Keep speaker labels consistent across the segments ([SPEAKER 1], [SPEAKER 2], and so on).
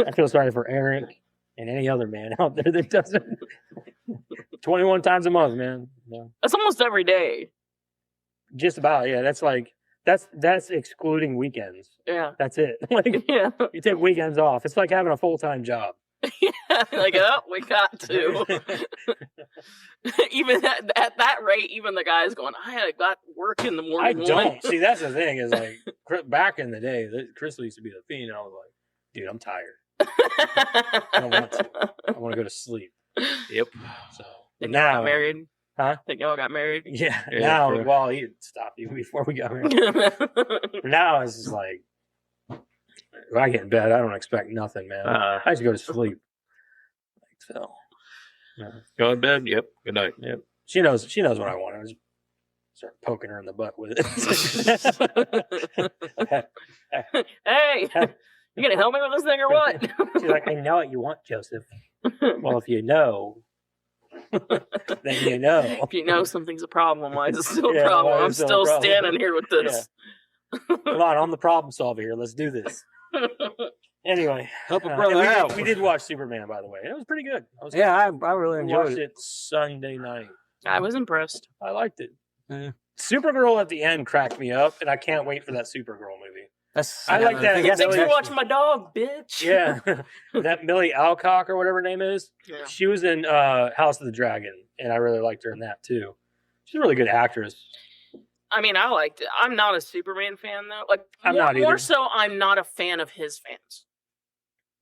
[SPEAKER 1] I feel sorry for Eric and any other man out there that doesn't. 21 times a month, man. Yeah.
[SPEAKER 2] That's almost every day.
[SPEAKER 1] Just about, yeah. That's excluding weekends.
[SPEAKER 2] Yeah.
[SPEAKER 1] That's it. Like,
[SPEAKER 2] yeah.
[SPEAKER 1] You take weekends off. It's like having a full-time job.
[SPEAKER 2] Yeah, like, oh, we got to. Even at that rate, even the guy's going, I got work in the morning.
[SPEAKER 1] I don't. See, that's the thing is like, back in the day, Crystal used to be the fiend, and I was like, dude, I'm tired. I don't want to. I want to go to sleep.
[SPEAKER 3] Yep.
[SPEAKER 1] So
[SPEAKER 2] now got married.
[SPEAKER 1] Huh?
[SPEAKER 2] Think y'all got married?
[SPEAKER 1] Yeah. Now, well, he stopped you before we got married. Now it's just like, when I get in bed, I don't expect nothing, man. I just go to sleep. So,
[SPEAKER 3] go to bed. Yep. Good night.
[SPEAKER 1] Yep. She knows what I want. I just start poking her in the butt with it.
[SPEAKER 2] Hey, you gonna help me with this thing or what?
[SPEAKER 1] She's like, I know what you want, Joseph. Well, if you know, then you know.
[SPEAKER 2] If you know something's a problem, why is it still a problem? I'm still standing here with this.
[SPEAKER 1] Yeah. Come on, I'm the problem solver here. Let's do this. Anyway,
[SPEAKER 3] help a brother out.
[SPEAKER 1] We did watch Superman, by the way. It was pretty good.
[SPEAKER 3] I really enjoyed
[SPEAKER 1] it. Sunday night.
[SPEAKER 2] I was impressed.
[SPEAKER 1] I liked it. Yeah. Supergirl at the end cracked me up, and I can't wait for that Supergirl movie.
[SPEAKER 3] I like that.
[SPEAKER 2] Thanks for watching my dog, bitch.
[SPEAKER 1] Yeah, that Millie Alcock or whatever her name is. Yeah. She was in House of the Dragon, and I really liked her in that too. She's a really good actress.
[SPEAKER 2] I mean, I liked it. I'm not a Superman fan though. Like,
[SPEAKER 1] I'm not either.
[SPEAKER 2] More so, I'm not a fan of his fans.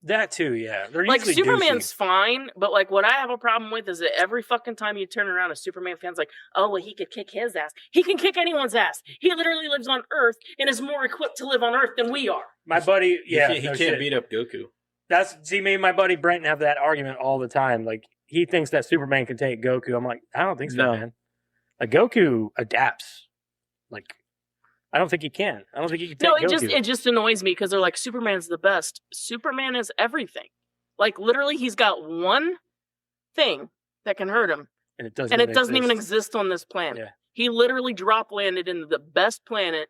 [SPEAKER 1] That too, yeah. They're
[SPEAKER 2] like Superman's fine, but like what I have a problem with is that every fucking time you turn around, a Superman fan's like, "Oh, well, he could kick his ass. He can kick anyone's ass. He literally lives on Earth and is more equipped to live on Earth than we are."
[SPEAKER 1] My buddy, yeah,
[SPEAKER 3] he can't beat up Goku.
[SPEAKER 1] Me and my buddy Brent have that argument all the time. Like he thinks that Superman can take Goku. I'm like, I don't think so, man. Like Goku adapts. Like, I don't think he can. I don't think he can take Goku.
[SPEAKER 2] It just annoys me because they're like, Superman's the best. Superman is everything. Like, literally, he's got one thing that can hurt him.
[SPEAKER 1] And it doesn't
[SPEAKER 2] even exist on this planet.
[SPEAKER 1] Yeah.
[SPEAKER 2] He literally drop landed into the best planet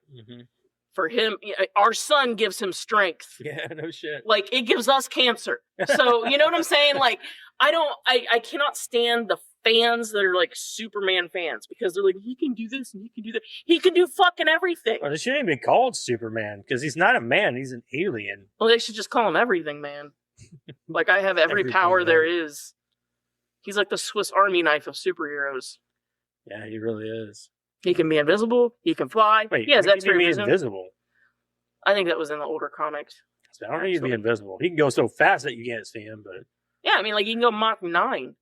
[SPEAKER 2] for him. Our sun gives him strength.
[SPEAKER 1] Yeah, no shit.
[SPEAKER 2] Like, it gives us cancer. So, you know what I'm saying? Like, I cannot stand the fans that are like Superman fans because they're like, he can do this and he can do that. He can do fucking everything.
[SPEAKER 1] Well, it shouldn't even be called Superman because he's not a man. He's an alien.
[SPEAKER 2] Well, they should just call him everything, man. Like, I have every power there is. He's like the Swiss Army knife of superheroes.
[SPEAKER 1] Yeah, he really is.
[SPEAKER 2] He can be invisible. He can fly.
[SPEAKER 1] Wait,
[SPEAKER 2] he has X-ray vision.
[SPEAKER 1] Invisible?
[SPEAKER 2] I think that was in the older comics.
[SPEAKER 1] I don't think he'd be invisible. He can go so fast that you can't see him, but...
[SPEAKER 2] Yeah, I mean, like, he can go Mach 9.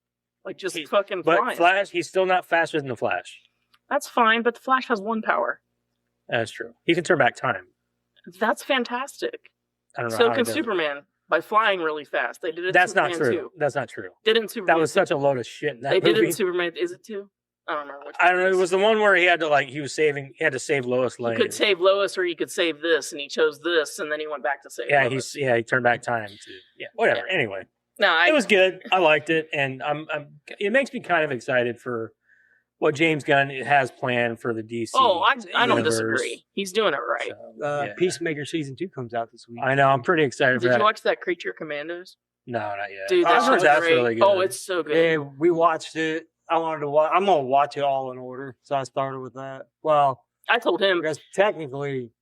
[SPEAKER 2] Like, just fucking flying.
[SPEAKER 1] But Flash, he's still not faster than the Flash.
[SPEAKER 2] That's fine, but the Flash has one power.
[SPEAKER 1] That's true. He can turn back time.
[SPEAKER 2] That's fantastic.
[SPEAKER 1] I don't know.
[SPEAKER 2] So can Superman by flying really fast. They did it.
[SPEAKER 1] That's not true. Too. That's not true.
[SPEAKER 2] Did it in Superman?
[SPEAKER 1] That was such a load of shit. In that
[SPEAKER 2] they
[SPEAKER 1] movie.
[SPEAKER 2] did it in Superman. Is it too? I don't know.
[SPEAKER 1] I don't know. It was the one where he had to he had to save Lois Lane.
[SPEAKER 2] He could save Lois, or he could save this, and he chose this, and then he went back to save. Lois.
[SPEAKER 1] He turned back time to whatever. Yeah. Anyway.
[SPEAKER 2] No,
[SPEAKER 1] it was good. I liked it, and it makes me kind of excited for what James Gunn has planned for the DC.
[SPEAKER 2] Oh, I don't disagree. He's doing it right.
[SPEAKER 3] So, Peacemaker season 2 comes out this week.
[SPEAKER 1] I know. I'm pretty excited for that.
[SPEAKER 2] Did you watch that Creature Commandos?
[SPEAKER 1] No, not yet.
[SPEAKER 2] Dude, that's
[SPEAKER 1] really good.
[SPEAKER 2] Oh, it's so good.
[SPEAKER 3] Yeah, we watched it. I'm gonna watch it all in order, so I started with that. Well,
[SPEAKER 2] I told him
[SPEAKER 3] because technically,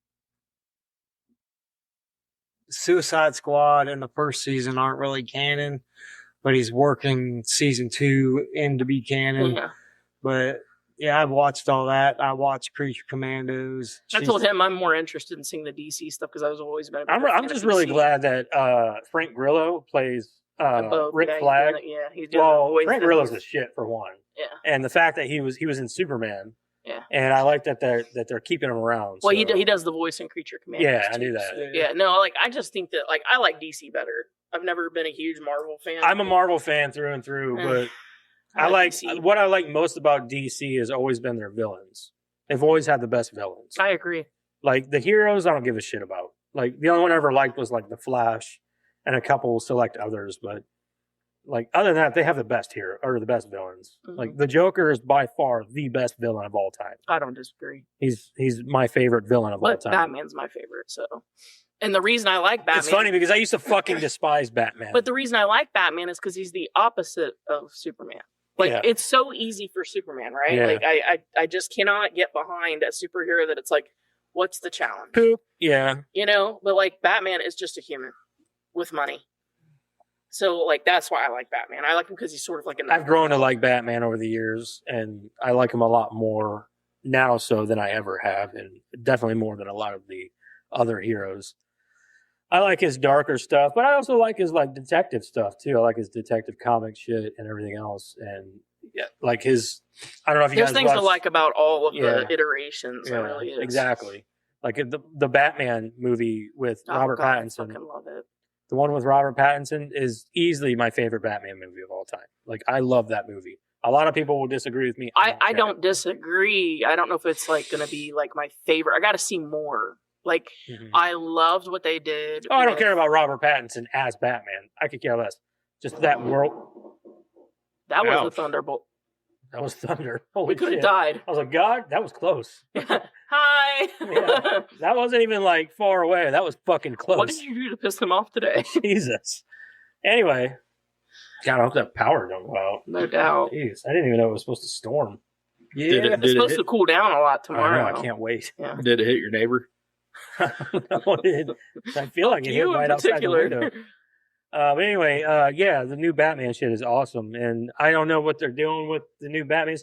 [SPEAKER 3] Suicide Squad and the first season aren't really canon, but he's working season 2 in to be canon.
[SPEAKER 2] Yeah.
[SPEAKER 3] But yeah, I've watched all that. I watched Creature Commandos.
[SPEAKER 2] I told him I'm more interested in seeing the DC stuff because I was always been.
[SPEAKER 1] I'm just really glad that Frank Grillo plays Rick Flag.
[SPEAKER 2] He's doing
[SPEAKER 1] Frank Grillo's the shit for one.
[SPEAKER 2] Yeah.
[SPEAKER 1] And the fact that he was in Superman.
[SPEAKER 2] Yeah.
[SPEAKER 1] And I like that they're keeping him around.
[SPEAKER 2] Well, he does the voice in Creature Commandos.
[SPEAKER 1] Yeah, I knew that.
[SPEAKER 2] So, yeah, no, I just think that I like DC better. I've never been a huge Marvel fan.
[SPEAKER 1] I'm a Marvel fan through and through, but what I like most about DC has always been their villains. They've always had the best villains.
[SPEAKER 2] I agree.
[SPEAKER 1] Like the heroes, I don't give a shit about. Like the only one I ever liked was like the Flash, and a couple select others, but. Like, other than that, they have the best hero or the best villains. Mm-hmm. Like, the Joker is by far the best villain of all time.
[SPEAKER 2] I don't disagree.
[SPEAKER 1] He's my favorite villain of all time.
[SPEAKER 2] Batman's my favorite, so. And the reason I like Batman...
[SPEAKER 1] It's funny because I used to fucking despise Batman.
[SPEAKER 2] But the reason I like Batman is because he's the opposite of Superman. Like, it's so easy for Superman, right?
[SPEAKER 1] Yeah.
[SPEAKER 2] Like, I just cannot get behind a superhero that it's like, what's the challenge?
[SPEAKER 1] Poop. Yeah.
[SPEAKER 2] You know? But, like, Batman is just a human with money. So, like, that's why I like Batman. I like him because he's sort of like
[SPEAKER 1] I've grown to like Batman over the years, and I like him a lot more now so than I ever have, and definitely more than a lot of the other heroes. I like his darker stuff, but I also like his like detective stuff too. I like his detective comic shit and everything else, and like his. I don't know if you
[SPEAKER 2] There's
[SPEAKER 1] guys
[SPEAKER 2] things to
[SPEAKER 1] watched,
[SPEAKER 2] like about all of the iterations. There really is.
[SPEAKER 1] Exactly. Like the Batman movie with Robert Pattinson.
[SPEAKER 2] I fucking love it.
[SPEAKER 1] The one with Robert Pattinson is easily my favorite Batman movie of all time. Like I love that movie. A lot of people will disagree with me.
[SPEAKER 2] I don't disagree. I don't know if it's like going to be like my favorite. I got to see more. Like, I loved what they did.
[SPEAKER 1] Oh, I don't care about Robert Pattinson as Batman. I could care less. Just that world.
[SPEAKER 2] That was a thunderbolt.
[SPEAKER 1] That was thunder. Holy
[SPEAKER 2] We could have
[SPEAKER 1] shit.
[SPEAKER 2] died.
[SPEAKER 1] I was like, God, that was close.
[SPEAKER 2] Hi.
[SPEAKER 1] Yeah. That wasn't even like far away. That was fucking close.
[SPEAKER 2] What did you do to piss him off today?
[SPEAKER 1] Jesus. Anyway. God, I hope that power don't go out.
[SPEAKER 2] No doubt.
[SPEAKER 1] Jeez, I didn't even know it was supposed to storm.
[SPEAKER 2] Yeah, it's supposed to cool down a lot tomorrow.
[SPEAKER 1] I know, I can't wait.
[SPEAKER 2] Yeah.
[SPEAKER 4] Did it hit your neighbor?
[SPEAKER 1] No, I feel like it hit
[SPEAKER 2] You
[SPEAKER 1] right
[SPEAKER 2] in
[SPEAKER 1] outside the
[SPEAKER 2] particular.
[SPEAKER 1] window. But anyway, yeah, the new Batman shit is awesome, and I don't know what they're doing with the new Batmans.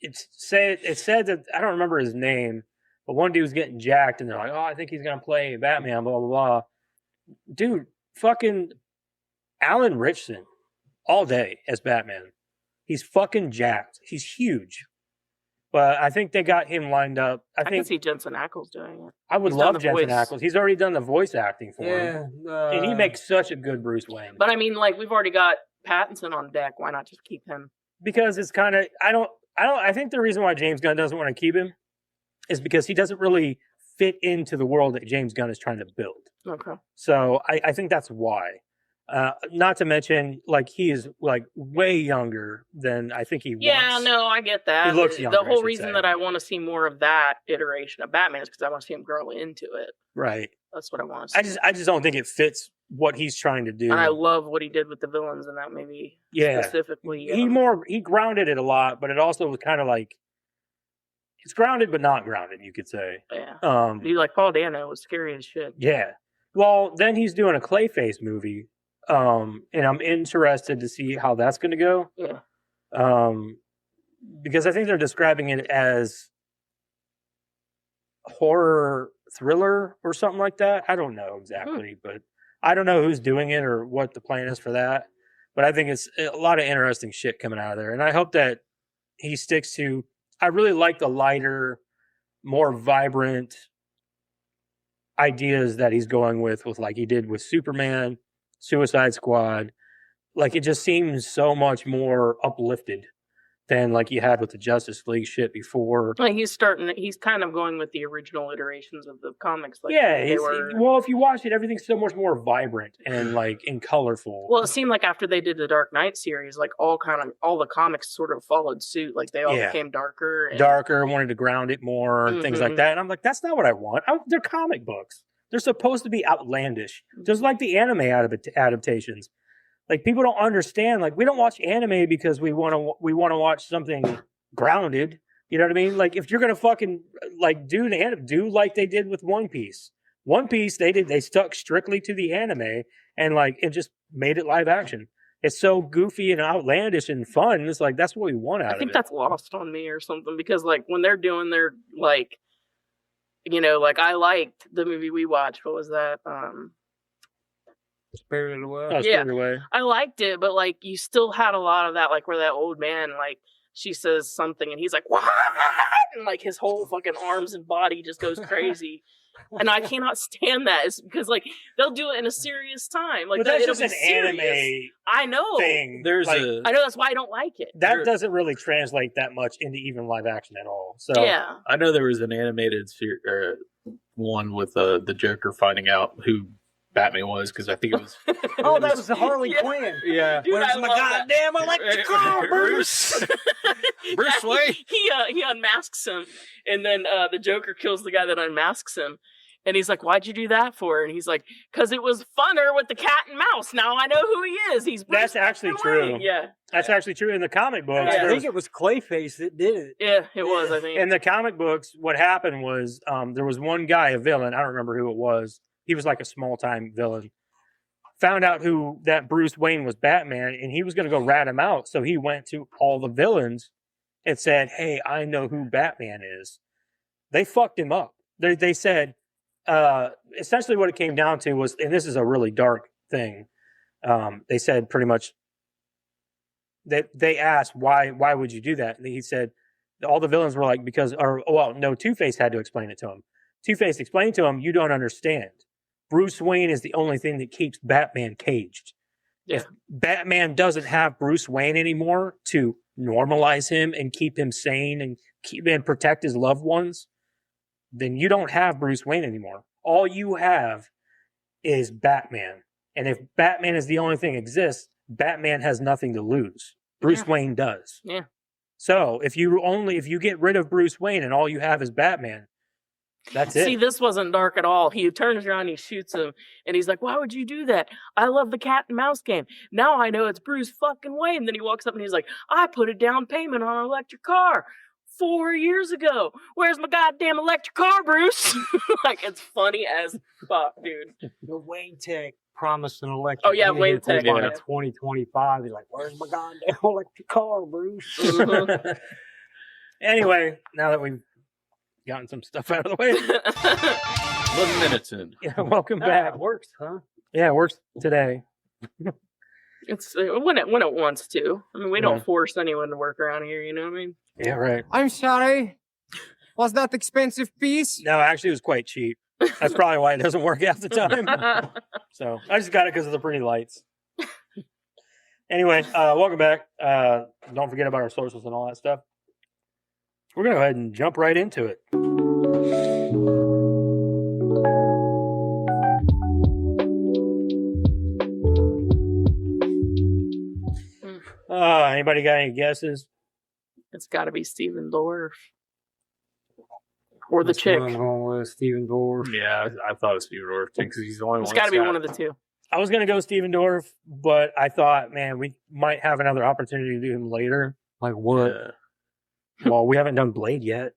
[SPEAKER 1] It said that I don't remember his name, but one dude was getting jacked, and they're like, "Oh, I think he's gonna play Batman." Blah blah blah. Dude, fucking Alan Richson, all day as Batman. He's fucking jacked. He's huge. But I think they got him lined up. I
[SPEAKER 2] can
[SPEAKER 1] think
[SPEAKER 2] see Jensen Ackles doing it.
[SPEAKER 1] I would
[SPEAKER 2] He's done
[SPEAKER 1] love
[SPEAKER 2] the
[SPEAKER 1] Jensen
[SPEAKER 2] voice.
[SPEAKER 1] Ackles. He's already done the voice acting for him, and he makes such a good Bruce Wayne.
[SPEAKER 2] But I mean, like, we've already got Pattinson on deck. Why not just keep him?
[SPEAKER 1] Because it's kind of I think the reason why James Gunn doesn't want to keep him is because he doesn't really fit into the world that James Gunn is trying to build.
[SPEAKER 2] Okay.
[SPEAKER 1] So I think that's why. Not to mention, like, he is like way younger than I think he
[SPEAKER 2] Yeah,
[SPEAKER 1] wants.
[SPEAKER 2] no, I get that.
[SPEAKER 1] He looks younger,
[SPEAKER 2] The
[SPEAKER 1] I
[SPEAKER 2] whole
[SPEAKER 1] should
[SPEAKER 2] reason
[SPEAKER 1] say.
[SPEAKER 2] that I want to see more of that iteration of Batman is because I want to see him grow into it.
[SPEAKER 1] Right.
[SPEAKER 2] That's what I want to see.
[SPEAKER 1] I just don't think it fits what he's trying to do.
[SPEAKER 2] And I love what he did with the villains in that movie.
[SPEAKER 1] Yeah.
[SPEAKER 2] Specifically.
[SPEAKER 1] He grounded it a lot, but it also was kind of like it's grounded but not grounded, you could say.
[SPEAKER 2] Yeah. Dude, like Paul Dano was scary as shit.
[SPEAKER 1] Yeah. Well, then he's doing a Clayface movie. And I'm interested to see how that's going to go.
[SPEAKER 2] Yeah.
[SPEAKER 1] Because I think they're describing it as horror thriller or something like that. I don't know exactly, but I don't know who's doing it or what the plan is for that. But I think it's a lot of interesting shit coming out of there. And I hope that he sticks to, I really like the lighter, more vibrant ideas that he's going with like he did with Superman, Suicide Squad. Like, it just seems so much more uplifted than like you had with the Justice League shit before.
[SPEAKER 2] Like he's kind of going with the original iterations of the comics. Like
[SPEAKER 1] Yeah,
[SPEAKER 2] they were.
[SPEAKER 1] well, if you watch it, everything's so much more vibrant and like and colorful.
[SPEAKER 2] Well, it seemed like after they did the Dark Knight series, like all the comics sort of followed suit. Like they all became darker.
[SPEAKER 1] Darker, wanted to ground it more, things like that. And I'm like, that's not what I want. They're comic books. They're supposed to be outlandish, just like the anime adaptations. Like, people don't understand. Like, we don't watch anime because we want to watch something grounded. You know what I mean? Like, if you're gonna fucking like do like they did with One Piece. One Piece, they stuck strictly to the anime and like it just made it live action. It's so goofy and outlandish and fun. It's like that's what we want out of it.
[SPEAKER 2] I think that's lost on me or something because like when they're doing their like, you know, like I liked the movie we watched. What was that?
[SPEAKER 3] Spirited Away.
[SPEAKER 1] Oh, Spirited Away.
[SPEAKER 2] I liked it, but like you still had a lot of that, like where that old man, like she says something and he's like, what? And like his whole fucking arms and body just goes crazy. And I cannot stand that. It's because like they'll do it in a serious time. Like
[SPEAKER 1] But that's
[SPEAKER 2] it'll
[SPEAKER 1] just
[SPEAKER 2] be
[SPEAKER 1] an
[SPEAKER 2] serious.
[SPEAKER 1] anime
[SPEAKER 2] I know.
[SPEAKER 1] thing.
[SPEAKER 4] There's
[SPEAKER 1] Like,
[SPEAKER 2] I know that's why I don't like it.
[SPEAKER 1] that doesn't really translate that much into even live action at all. So
[SPEAKER 2] Yeah.
[SPEAKER 4] I know there was an animated one with the Joker finding out who Batman was because I think it was.
[SPEAKER 3] Oh, that was the Harley
[SPEAKER 2] Yeah.
[SPEAKER 3] Quinn.
[SPEAKER 4] Yeah.
[SPEAKER 2] Dude,
[SPEAKER 3] Where's
[SPEAKER 2] I
[SPEAKER 3] my
[SPEAKER 2] love that.
[SPEAKER 3] goddamn electric car, Bruce?
[SPEAKER 4] Bruce Wayne.
[SPEAKER 2] He unmasks him, and then the Joker kills the guy that unmasks him, And he's like, "Why'd you do that for?" And he's like, "Because it was funner with the cat and mouse. Now I know who he is. He's Bruce
[SPEAKER 1] That's actually
[SPEAKER 2] fucking Wayne."
[SPEAKER 1] true.
[SPEAKER 2] Yeah,
[SPEAKER 1] That's actually true in the comic books.
[SPEAKER 2] Yeah.
[SPEAKER 3] I think it was Clayface that did it.
[SPEAKER 2] yeah, it was. I think.
[SPEAKER 1] In the comic books, what happened was there was one guy, a villain. I don't remember who it was. He was like a small time villain. Found out who that Bruce Wayne was Batman, and he was going to go rat him out. So he went to all the villains and said, "Hey, I know who Batman is." They fucked him up. They said, essentially what it came down to was, and this is a really dark thing. They said pretty much that they asked, why would you do that? And he said, all the villains were like, no, Two-Face had to explain it to him. Two-Face explained to him, you don't understand. Bruce Wayne is the only thing that keeps Batman caged.
[SPEAKER 2] Yeah.
[SPEAKER 1] If Batman doesn't have Bruce Wayne anymore to normalize him and keep him sane and protect his loved ones, then you don't have Bruce Wayne anymore. All you have is Batman. And if Batman is the only thing that exists, Batman has nothing to lose. Bruce Wayne does.
[SPEAKER 2] Yeah.
[SPEAKER 1] So if you get rid of Bruce Wayne and all you have is Batman, that's it.
[SPEAKER 2] See, this wasn't dark at all. He turns around, he shoots him, and he's like, "Why would you do that? I love the cat and mouse game. Now I know it's Bruce fucking Wayne." And then he walks up and he's like, "I put a down payment on an electric car 4 years ago. Where's my goddamn electric car, Bruce?" Like, it's funny as fuck, dude.
[SPEAKER 3] The Wayne Tech promised an electric.
[SPEAKER 2] Oh, yeah, Wayne
[SPEAKER 3] vehicle
[SPEAKER 2] Tech,
[SPEAKER 3] by
[SPEAKER 2] yeah.
[SPEAKER 3] 2025. He's like, "Where's my goddamn electric car, Bruce?"
[SPEAKER 1] Anyway, now that we've gotten some stuff out of the way,
[SPEAKER 4] 11 minutes in.
[SPEAKER 1] yeah, welcome
[SPEAKER 3] Ah,
[SPEAKER 1] back.
[SPEAKER 3] it works, huh?
[SPEAKER 1] Yeah, it works today.
[SPEAKER 2] It's when it wants to. I mean, we
[SPEAKER 1] Yeah.
[SPEAKER 2] don't force anyone to work around here. You know what I mean?
[SPEAKER 1] Yeah, right.
[SPEAKER 5] I'm sorry. Was that expensive piece?
[SPEAKER 1] No, actually, it was quite cheap. That's probably why it doesn't work half the time. So I just got it because of the pretty lights. Anyway, welcome back. Don't forget about our socials and all that stuff. We're going to go ahead and jump right into it. Anybody got any guesses?
[SPEAKER 2] It's got to be Steven Dorff or the
[SPEAKER 3] That's
[SPEAKER 2] chick.
[SPEAKER 3] what I'm going with Steven Dorff.
[SPEAKER 4] Yeah, I thought it was Steve Dorff because he's the only
[SPEAKER 2] It's
[SPEAKER 4] one.
[SPEAKER 2] got to
[SPEAKER 4] that's
[SPEAKER 2] be one of the two.
[SPEAKER 1] I was going to go Steven Dorff, but I thought, man, we might have another opportunity to do him later.
[SPEAKER 3] Like what?
[SPEAKER 1] Well, we haven't done Blade yet.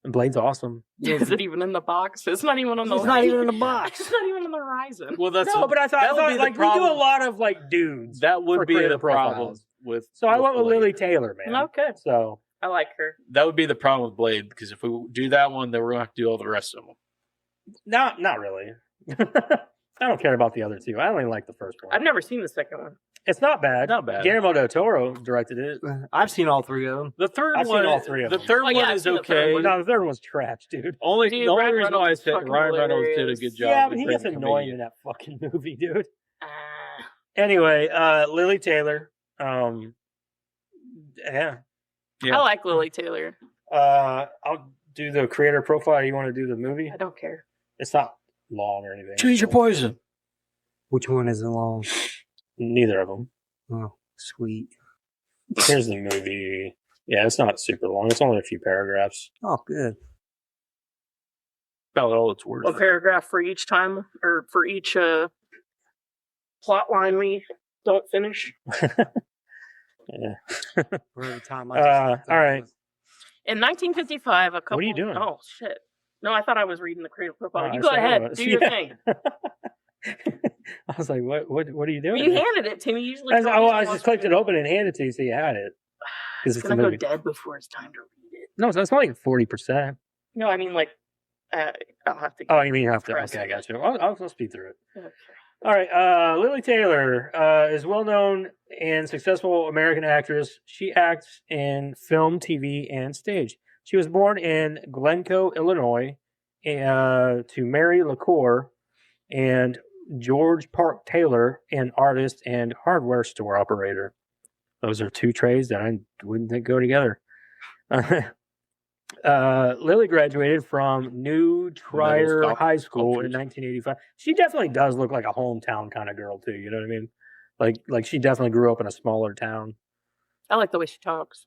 [SPEAKER 1] And Blade's awesome.
[SPEAKER 2] Is it even in the box? It's not even on the.
[SPEAKER 3] It's not even in the box.
[SPEAKER 2] It's not even on the horizon.
[SPEAKER 4] Well, that's
[SPEAKER 1] No, but I
[SPEAKER 4] that would
[SPEAKER 1] thought
[SPEAKER 4] be the
[SPEAKER 1] like we do a
[SPEAKER 4] problem.
[SPEAKER 1] lot of like dudes.
[SPEAKER 4] That would
[SPEAKER 1] for
[SPEAKER 4] be
[SPEAKER 1] creator
[SPEAKER 4] the problem
[SPEAKER 1] profiles.
[SPEAKER 4] with.
[SPEAKER 1] So I went with
[SPEAKER 4] Blade.
[SPEAKER 1] Lili Taylor, man.
[SPEAKER 2] Okay,
[SPEAKER 1] So
[SPEAKER 2] I like her.
[SPEAKER 4] That would be the problem with Blade because if we do that one, then we're gonna have to do all the rest of them.
[SPEAKER 1] not really. I don't care about the other two. I only like the first one.
[SPEAKER 2] I've never seen the second one.
[SPEAKER 1] It's not bad.
[SPEAKER 4] Not bad.
[SPEAKER 1] Guillermo del Toro directed it.
[SPEAKER 3] I've seen all three of them.
[SPEAKER 4] The third
[SPEAKER 1] I've
[SPEAKER 4] one,
[SPEAKER 1] seen all three of
[SPEAKER 4] the
[SPEAKER 1] them.
[SPEAKER 4] third
[SPEAKER 2] Oh, yeah,
[SPEAKER 4] one
[SPEAKER 2] I've
[SPEAKER 4] is
[SPEAKER 2] seen the third
[SPEAKER 4] okay.
[SPEAKER 2] one.
[SPEAKER 1] No, the third one's trash, dude.
[SPEAKER 2] Dude,
[SPEAKER 4] The only
[SPEAKER 2] Ryan
[SPEAKER 4] reason why I
[SPEAKER 2] Reynolds
[SPEAKER 4] said
[SPEAKER 2] fucking
[SPEAKER 4] Ryan Reynolds did a
[SPEAKER 2] hilarious.
[SPEAKER 4] good job.
[SPEAKER 1] Yeah,
[SPEAKER 4] with
[SPEAKER 1] but he
[SPEAKER 4] creating
[SPEAKER 1] gets annoying in
[SPEAKER 4] comedian.
[SPEAKER 1] that fucking movie, dude.
[SPEAKER 2] Ah.
[SPEAKER 1] Anyway, Lili Taylor. Yeah.
[SPEAKER 4] Yeah.
[SPEAKER 2] I like Lili Taylor.
[SPEAKER 1] I'll do the creator profile. You want to do the movie?
[SPEAKER 2] I don't care.
[SPEAKER 1] It's not long or anything.
[SPEAKER 4] Choose your poison.
[SPEAKER 3] Which one isn't long?
[SPEAKER 1] Neither of them.
[SPEAKER 3] Oh, sweet.
[SPEAKER 1] Here's the movie. Yeah, it's not super long. It's only a few paragraphs.
[SPEAKER 3] Oh, good.
[SPEAKER 4] About all it's worth.
[SPEAKER 2] A paragraph for each time, or for each plot line we don't finish.
[SPEAKER 1] Yeah.
[SPEAKER 3] For every time
[SPEAKER 1] All right.
[SPEAKER 2] In 1955, a couple.
[SPEAKER 1] What are you doing?
[SPEAKER 2] Oh shit! No, I thought I was reading the creator profile.
[SPEAKER 1] Oh,
[SPEAKER 2] You
[SPEAKER 1] I
[SPEAKER 2] go
[SPEAKER 1] said I
[SPEAKER 2] ahead,
[SPEAKER 1] was.
[SPEAKER 2] do your
[SPEAKER 1] Yeah.
[SPEAKER 2] thing.
[SPEAKER 1] I was like, what are you doing?
[SPEAKER 2] You handed it to me. Usually,
[SPEAKER 1] I,
[SPEAKER 2] tell
[SPEAKER 1] oh,
[SPEAKER 2] me
[SPEAKER 1] I
[SPEAKER 2] if
[SPEAKER 1] just clicked it open and handed it to you so you had it.
[SPEAKER 2] It's
[SPEAKER 1] It's
[SPEAKER 2] gonna
[SPEAKER 1] the
[SPEAKER 2] go
[SPEAKER 1] movie.
[SPEAKER 2] dead before it's time to read it.
[SPEAKER 1] No, it's not like 40%.
[SPEAKER 2] No, I mean like I'll have to.
[SPEAKER 1] Oh, you mean you have to?
[SPEAKER 2] Press
[SPEAKER 1] Okay, I
[SPEAKER 2] it.
[SPEAKER 1] got you. I'll speed through it.
[SPEAKER 2] Okay.
[SPEAKER 1] All right. Lili Taylor is well known and successful American actress. She acts in film, TV, and stage. She was born in Glencoe, Illinois, to Mary LaCour and George Park Taylor, an artist and hardware store operator. Those are two trades that I wouldn't think go together. Lily graduated from New Trier
[SPEAKER 4] Middle
[SPEAKER 1] High School in
[SPEAKER 4] sculptures.
[SPEAKER 1] 1985. She definitely does look like a hometown kind of girl too. You know what I mean? Like she definitely grew up in a smaller town.
[SPEAKER 2] I like the way she talks.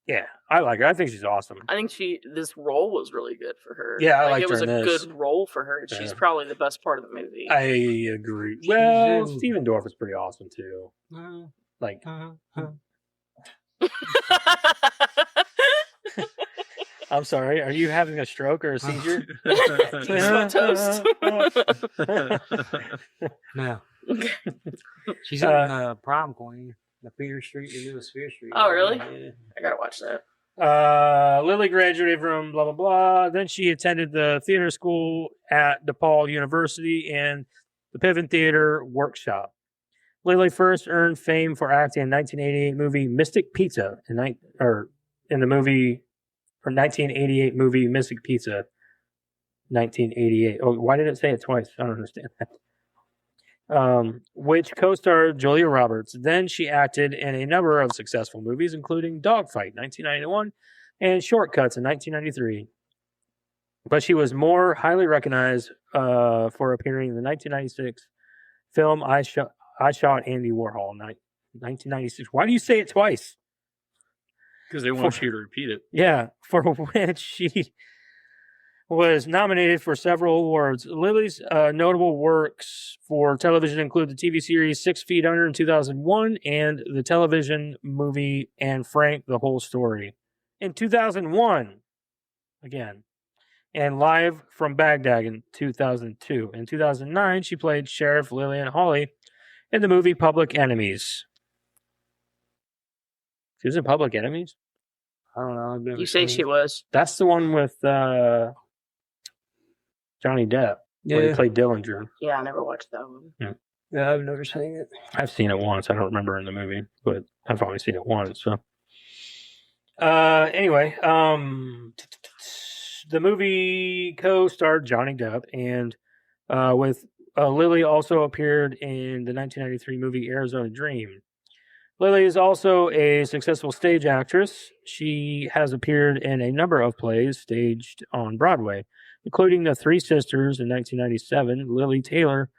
[SPEAKER 1] Yeah, I like her. I think she's awesome.
[SPEAKER 2] I think this role was really good for her.
[SPEAKER 1] Yeah, I
[SPEAKER 2] like
[SPEAKER 1] liked
[SPEAKER 2] it was
[SPEAKER 1] her
[SPEAKER 2] a
[SPEAKER 1] in this.
[SPEAKER 2] good role for her. She's
[SPEAKER 1] Yeah.
[SPEAKER 2] probably the best part of the movie.
[SPEAKER 1] I agree. Well,
[SPEAKER 3] in-
[SPEAKER 1] Steven Dorff is pretty awesome too. Like, I'm sorry, are you having a stroke or a seizure?
[SPEAKER 2] Small toast.
[SPEAKER 3] No. She's in Prom Queen, the Fear Street, the newest Fear Street.
[SPEAKER 2] Oh, really?
[SPEAKER 3] Yeah.
[SPEAKER 2] I gotta watch that.
[SPEAKER 1] Lily graduated from blah blah blah. Then she attended the theater school at DePaul University and the Piven Theater Workshop. Lily first earned fame for acting in 1988 movie Mystic Pizza in the 1988 movie Mystic Pizza. 1988. Oh, why did it say it twice? I don't understand that. Which co-starred Julia Roberts. Then she acted in a number of successful movies, including Dogfight, 1991, and Shortcuts in 1993. But she was more highly recognized for appearing in the 1996 film I Shot Andy Warhol, 1996. Why do you say it twice?
[SPEAKER 4] Because they want you to repeat it.
[SPEAKER 1] Yeah, for which she was nominated for several awards. Lily's notable works for television include the TV series 6 Feet Under in 2001 and the television movie Anne Frank, The Whole Story in 2001, again, and Live from Baghdad in 2002. In 2009, she played Sheriff Lillian Hawley in the movie Public Enemies. She was in Public Enemies?
[SPEAKER 3] I don't know. I've never
[SPEAKER 2] You say
[SPEAKER 3] seen
[SPEAKER 2] she
[SPEAKER 3] it.
[SPEAKER 2] was.
[SPEAKER 1] That's the one with Johnny Depp, where he
[SPEAKER 3] Yeah.
[SPEAKER 1] played Dillinger.
[SPEAKER 2] Yeah, I never watched that one.
[SPEAKER 3] Yeah, I've never seen it.
[SPEAKER 1] I've seen it once. I don't remember in the movie, but I've only seen it once. So, anyway, the movie co-starred Johnny Depp, and with Lily also appeared in the 1993 movie Arizona Dream. Lily is also a successful stage actress. She has appeared in a number of plays staged on Broadway, including The Three Sisters in 1997. Lili Taylor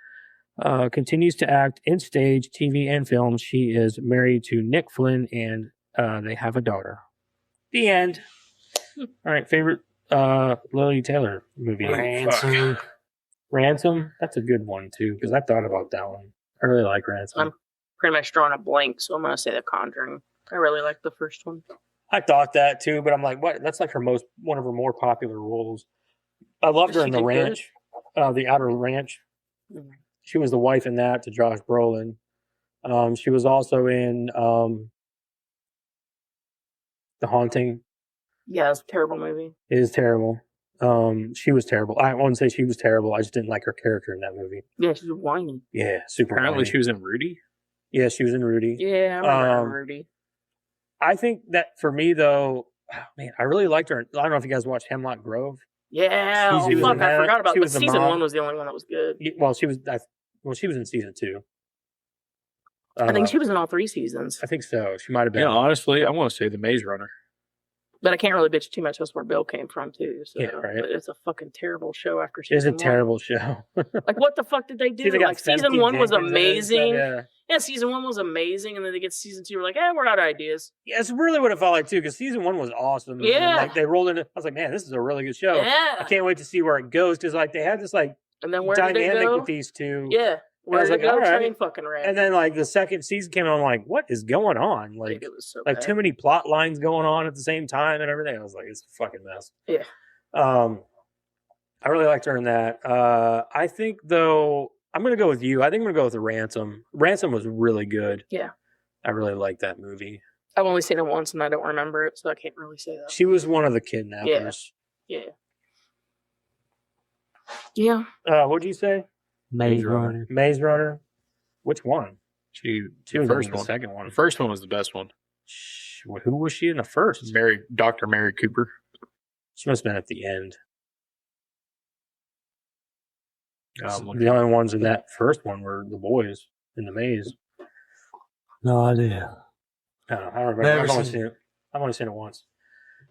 [SPEAKER 1] continues to act in stage, TV, and film. She is married to Nick Flynn, and they have a daughter. The end. All right, favorite Lili Taylor movie?
[SPEAKER 3] Ransom.
[SPEAKER 1] Ransom? That's a good one, too, because I thought about that one. I really like Ransom.
[SPEAKER 2] I'm pretty much drawing a blank, so I'm gonna say The Conjuring. I really like the first one.
[SPEAKER 1] I thought that, too, but I'm like, what? That's like one of her more popular roles. I loved her
[SPEAKER 2] She
[SPEAKER 1] in The
[SPEAKER 2] did good.
[SPEAKER 1] Ranch, The Outer Ranch.
[SPEAKER 2] Mhm.
[SPEAKER 1] She was the wife in that to Josh Brolin. She was also in The Haunting.
[SPEAKER 2] Yeah, it's a terrible movie.
[SPEAKER 1] It is terrible. She was terrible. I wouldn't say she was terrible. I just didn't like her character in that movie.
[SPEAKER 2] Yeah, she's whiny.
[SPEAKER 1] Yeah, super.
[SPEAKER 4] Apparently,
[SPEAKER 1] whiny.
[SPEAKER 4] she was in Rudy.
[SPEAKER 1] Yeah, she was in Rudy.
[SPEAKER 2] Yeah, I remember
[SPEAKER 1] Um,
[SPEAKER 2] Rudy.
[SPEAKER 1] I think that for me though, man, I really liked her. I don't know if you guys watched Hemlock Grove.
[SPEAKER 2] Yeah,
[SPEAKER 1] she was
[SPEAKER 2] fuck,
[SPEAKER 1] in
[SPEAKER 2] I
[SPEAKER 1] that.
[SPEAKER 2] forgot about
[SPEAKER 1] She
[SPEAKER 2] it. But
[SPEAKER 1] was the
[SPEAKER 2] season
[SPEAKER 1] mom.
[SPEAKER 2] 1 was the only one that was good.
[SPEAKER 1] Well, she was. She was in season 2.
[SPEAKER 2] I think she was in all 3 seasons.
[SPEAKER 1] I think so. She might have been.
[SPEAKER 4] Yeah, honestly, I want to say The Maze Runner.
[SPEAKER 2] But I can't really bitch too much. That's where Bill came from, too. So,
[SPEAKER 1] Yeah, right.
[SPEAKER 2] But it's a fucking terrible show after
[SPEAKER 1] It's
[SPEAKER 2] season
[SPEAKER 1] a
[SPEAKER 2] 1.
[SPEAKER 1] terrible show.
[SPEAKER 2] Like, what the fuck did they do?
[SPEAKER 1] See, they got
[SPEAKER 2] Like, season
[SPEAKER 1] Femke
[SPEAKER 2] 1 was
[SPEAKER 1] Jenkins in it and stuff,
[SPEAKER 2] amazing.
[SPEAKER 1] Yeah.
[SPEAKER 2] Yeah, season 1 was amazing. And then they get to season 2, we're like, we're out of ideas.
[SPEAKER 1] Yeah, it's really what it felt like too, because season 1 was awesome. And then,
[SPEAKER 2] Yeah.
[SPEAKER 1] like they rolled into. I was like, man, this is a really good show. I
[SPEAKER 2] Yeah.
[SPEAKER 1] can't wait to see where it goes, because like they had this like
[SPEAKER 2] And then where did it
[SPEAKER 1] dynamic
[SPEAKER 2] go?
[SPEAKER 1] with these two.
[SPEAKER 2] Yeah. Where
[SPEAKER 1] was
[SPEAKER 2] did
[SPEAKER 1] like,
[SPEAKER 2] it go?
[SPEAKER 1] all right.
[SPEAKER 2] Train fucking ran.
[SPEAKER 1] And then like the second season came out, I'm like, what is going on?
[SPEAKER 2] I
[SPEAKER 1] Like
[SPEAKER 2] think it was so
[SPEAKER 1] like
[SPEAKER 2] bad.
[SPEAKER 1] too many plot lines going on at the same time and everything. I was like, it's a fucking mess.
[SPEAKER 2] Yeah.
[SPEAKER 1] I really liked her in that. I think though, I'm gonna go with you. I think I'm gonna go with the Ransom. Ransom was really good.
[SPEAKER 2] Yeah.
[SPEAKER 1] I really liked that movie.
[SPEAKER 2] I've only seen it once and I don't remember it, so I can't really say that.
[SPEAKER 1] She was one of the kidnappers.
[SPEAKER 2] Yeah. Yeah.
[SPEAKER 1] What'd you say?
[SPEAKER 3] Maze Runner.
[SPEAKER 1] Maze Runner. Which one?
[SPEAKER 4] She
[SPEAKER 1] She
[SPEAKER 4] the
[SPEAKER 1] was
[SPEAKER 4] first
[SPEAKER 1] in the
[SPEAKER 4] one.
[SPEAKER 1] second one.
[SPEAKER 4] The first one was the best one.
[SPEAKER 1] Who was she in the first?
[SPEAKER 4] Dr. Mary Cooper.
[SPEAKER 1] She must have been at the end.
[SPEAKER 4] Um,
[SPEAKER 1] The only ones in that first one were the boys in the maze.
[SPEAKER 3] No idea.
[SPEAKER 1] I don't remember.
[SPEAKER 3] Never
[SPEAKER 1] I've only
[SPEAKER 3] seen
[SPEAKER 1] seen it. I've only seen it once.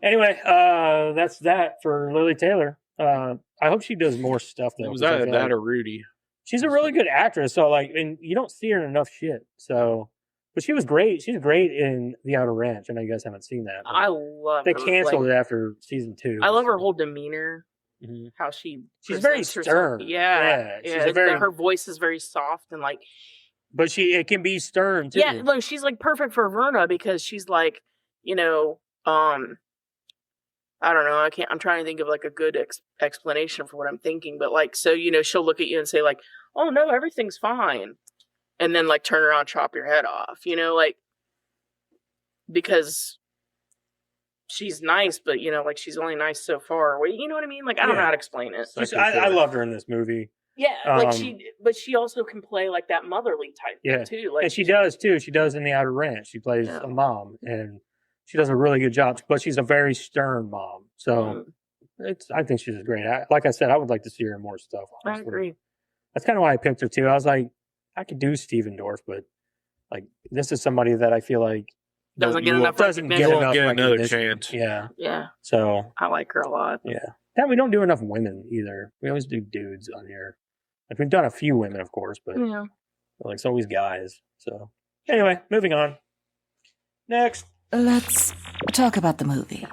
[SPEAKER 1] Anyway, that's that for Lili Taylor. I hope she does more stuff though.
[SPEAKER 4] was
[SPEAKER 1] 'cause I
[SPEAKER 4] that
[SPEAKER 1] feel like
[SPEAKER 4] or Rudy?
[SPEAKER 1] she's a really good actress. So like, and you don't see her in enough shit. So But she was great. She was great in The Outer Ranch. I know you guys haven't seen that.
[SPEAKER 2] I love
[SPEAKER 1] They
[SPEAKER 2] her.
[SPEAKER 1] canceled it after season 2.
[SPEAKER 2] I love her whole demeanor.
[SPEAKER 1] Mm-hmm.
[SPEAKER 2] How she's
[SPEAKER 1] very stern.
[SPEAKER 2] Yeah.
[SPEAKER 1] She's a very.
[SPEAKER 2] Her voice is very soft and like.
[SPEAKER 1] But it can be stern too.
[SPEAKER 2] Yeah, look, she's like perfect for Verna because she's like, I don't know. I'm trying to think of like a good explanation for what I'm thinking, but like, so she'll look at you and say like, "Oh no, everything's fine," and then like turn around, chop your head off. Like because she's nice, but like she's only nice so far. You know what I mean? Like I don't know how to explain it.
[SPEAKER 1] I loved her in this movie.
[SPEAKER 2] Yeah, like she also can play like that motherly type thing too. Like,
[SPEAKER 1] and she does too. She does in The Outer Ranch. She plays a mom, and she does a really good job. But she's a very stern mom. So I think she's great. Like I said, I would like to see her in more stuff. Honestly.
[SPEAKER 2] I agree.
[SPEAKER 1] That's kind of why I picked her too. I was like, I could do Steven Dorff, but like this is somebody that I feel like
[SPEAKER 2] doesn't get enough
[SPEAKER 4] another chance.
[SPEAKER 1] Yeah.
[SPEAKER 2] Yeah.
[SPEAKER 1] So
[SPEAKER 2] I like her a lot.
[SPEAKER 1] Yeah. That we don't do enough women either. We always do dudes on here. Like we've done a few women, of course, but like it's always guys. So anyway, moving on. Next.
[SPEAKER 6] Let's talk about the movie.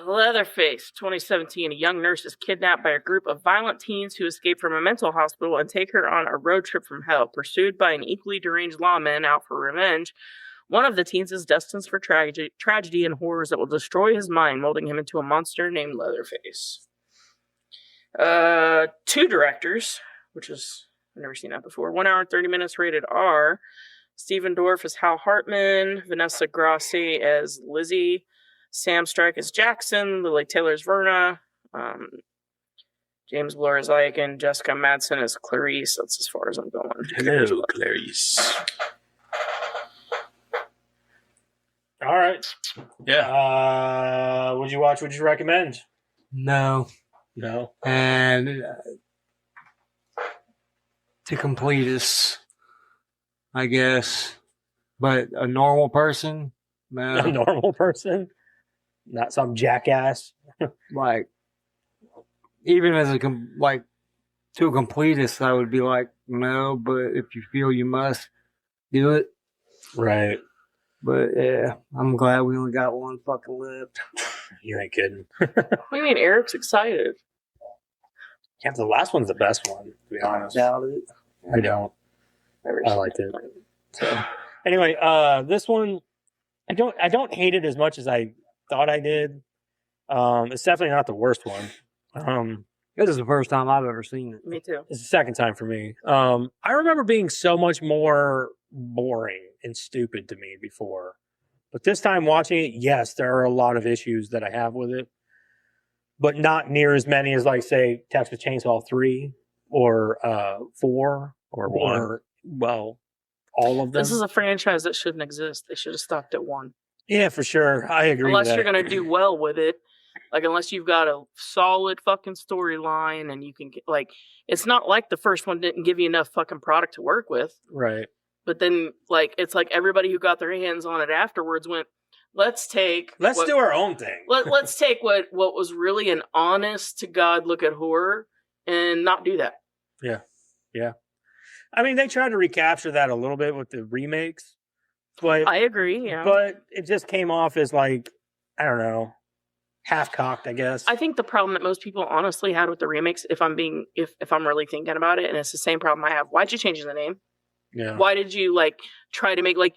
[SPEAKER 2] Leatherface, 2017. A young nurse is kidnapped by a group of violent teens who escape from a mental hospital and take her on a road trip from hell. Pursued by an equally deranged lawman out for revenge, one of the teens is destined for tragedy and horrors that will destroy his mind, molding him into a monster named Leatherface. 2 directors, which is, I've never seen that before. 1 hour and 30 minutes, rated R. Steven Dorff as Hal Hartman, Vanessa Grassi as Lizzie, Sam Strike as Jackson, Lili Taylor as Verna, James Blore as Ike, and Jessica Madsen as Clarice. That's as far as I'm going.
[SPEAKER 4] Hello, Clarice.
[SPEAKER 1] All right.
[SPEAKER 4] Yeah.
[SPEAKER 1] Would you watch? Would you recommend?
[SPEAKER 3] No. And to complete this, I guess. But a normal person? No.
[SPEAKER 1] A normal person? Not some jackass?
[SPEAKER 3] Like, even as to a completist, I would be like, no, but if you feel you must, do it.
[SPEAKER 1] Right.
[SPEAKER 3] But yeah, I'm glad we only got one fucking left.
[SPEAKER 1] You ain't kidding.
[SPEAKER 2] What do you mean? Eric's excited.
[SPEAKER 1] Yeah, the last one's the best one, to be honest.
[SPEAKER 3] Doubt it.
[SPEAKER 1] I don't. I liked it. So anyway, this one I don't hate it as much as I thought I did. It's definitely not the worst one.
[SPEAKER 3] This is the first time I've ever seen it.
[SPEAKER 2] Me too.
[SPEAKER 1] It's the second time for me. I remember being so much more boring and stupid to me before. But this time watching it, yes, there are a lot of issues that I have with it. But not near as many as, like, say, Texas Chainsaw 3 or 4 or 1. Well, all of them.
[SPEAKER 2] This is a franchise that shouldn't exist. They should have stopped at 1.
[SPEAKER 1] Yeah, for sure. I agree
[SPEAKER 2] Unless
[SPEAKER 1] with that.
[SPEAKER 2] you're going to do well with it. Like, unless you've got a solid fucking storyline and you can get, like, it's not like the first one didn't give you enough fucking product to work with.
[SPEAKER 1] Right.
[SPEAKER 2] But then, like, it's like everybody who got their hands on it afterwards went, let's
[SPEAKER 1] do our own thing.
[SPEAKER 2] Let's take what was really an honest to God look at horror and not do that.
[SPEAKER 1] Yeah. Yeah. I mean, they tried to recapture that a little bit with the remakes. But
[SPEAKER 2] I agree, yeah.
[SPEAKER 1] But it just came off as, like, I don't know, half-cocked, I guess.
[SPEAKER 2] I think the problem that most people honestly had with the remakes, if I'm really thinking about it, and it's the same problem I have, why'd you change the name?
[SPEAKER 1] Yeah.
[SPEAKER 2] Why did you, like, try to make, like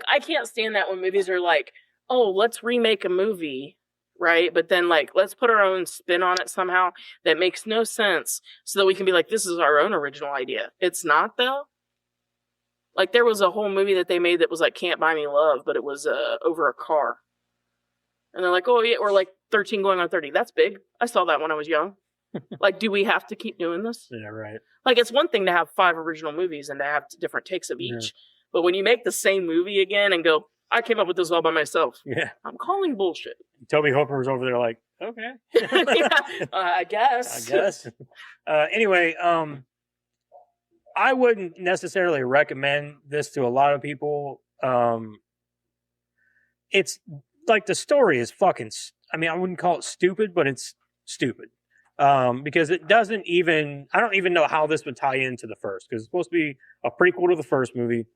[SPEAKER 2] I can't stand that when movies are like, oh, let's remake a movie, right? But then, like, let's put our own spin on it somehow that makes no sense so that we can be like, this is our own original idea. It's not, though. Like, there was a whole movie that they made that was like Can't Buy Me Love, but it was over a car. And they're like, oh, yeah, we're like 13 going on 30. That's big. I saw that when I was young. Like, do we have to keep doing this?
[SPEAKER 1] Yeah, right.
[SPEAKER 2] Like, it's one thing to have 5 original movies and to have different takes of each. Yeah. But when you make the same movie again and go, I came up with this all by myself.
[SPEAKER 1] Yeah.
[SPEAKER 2] I'm calling bullshit.
[SPEAKER 1] Toby Hooper was over there like, okay.
[SPEAKER 2] Yeah, I guess.
[SPEAKER 1] Anyway, I wouldn't necessarily recommend this to a lot of people. It's like the story is fucking, I mean, I wouldn't call it stupid, but it's stupid. because it doesn't even. I don't even know how this would tie into the first because it's supposed to be a prequel to the first movie.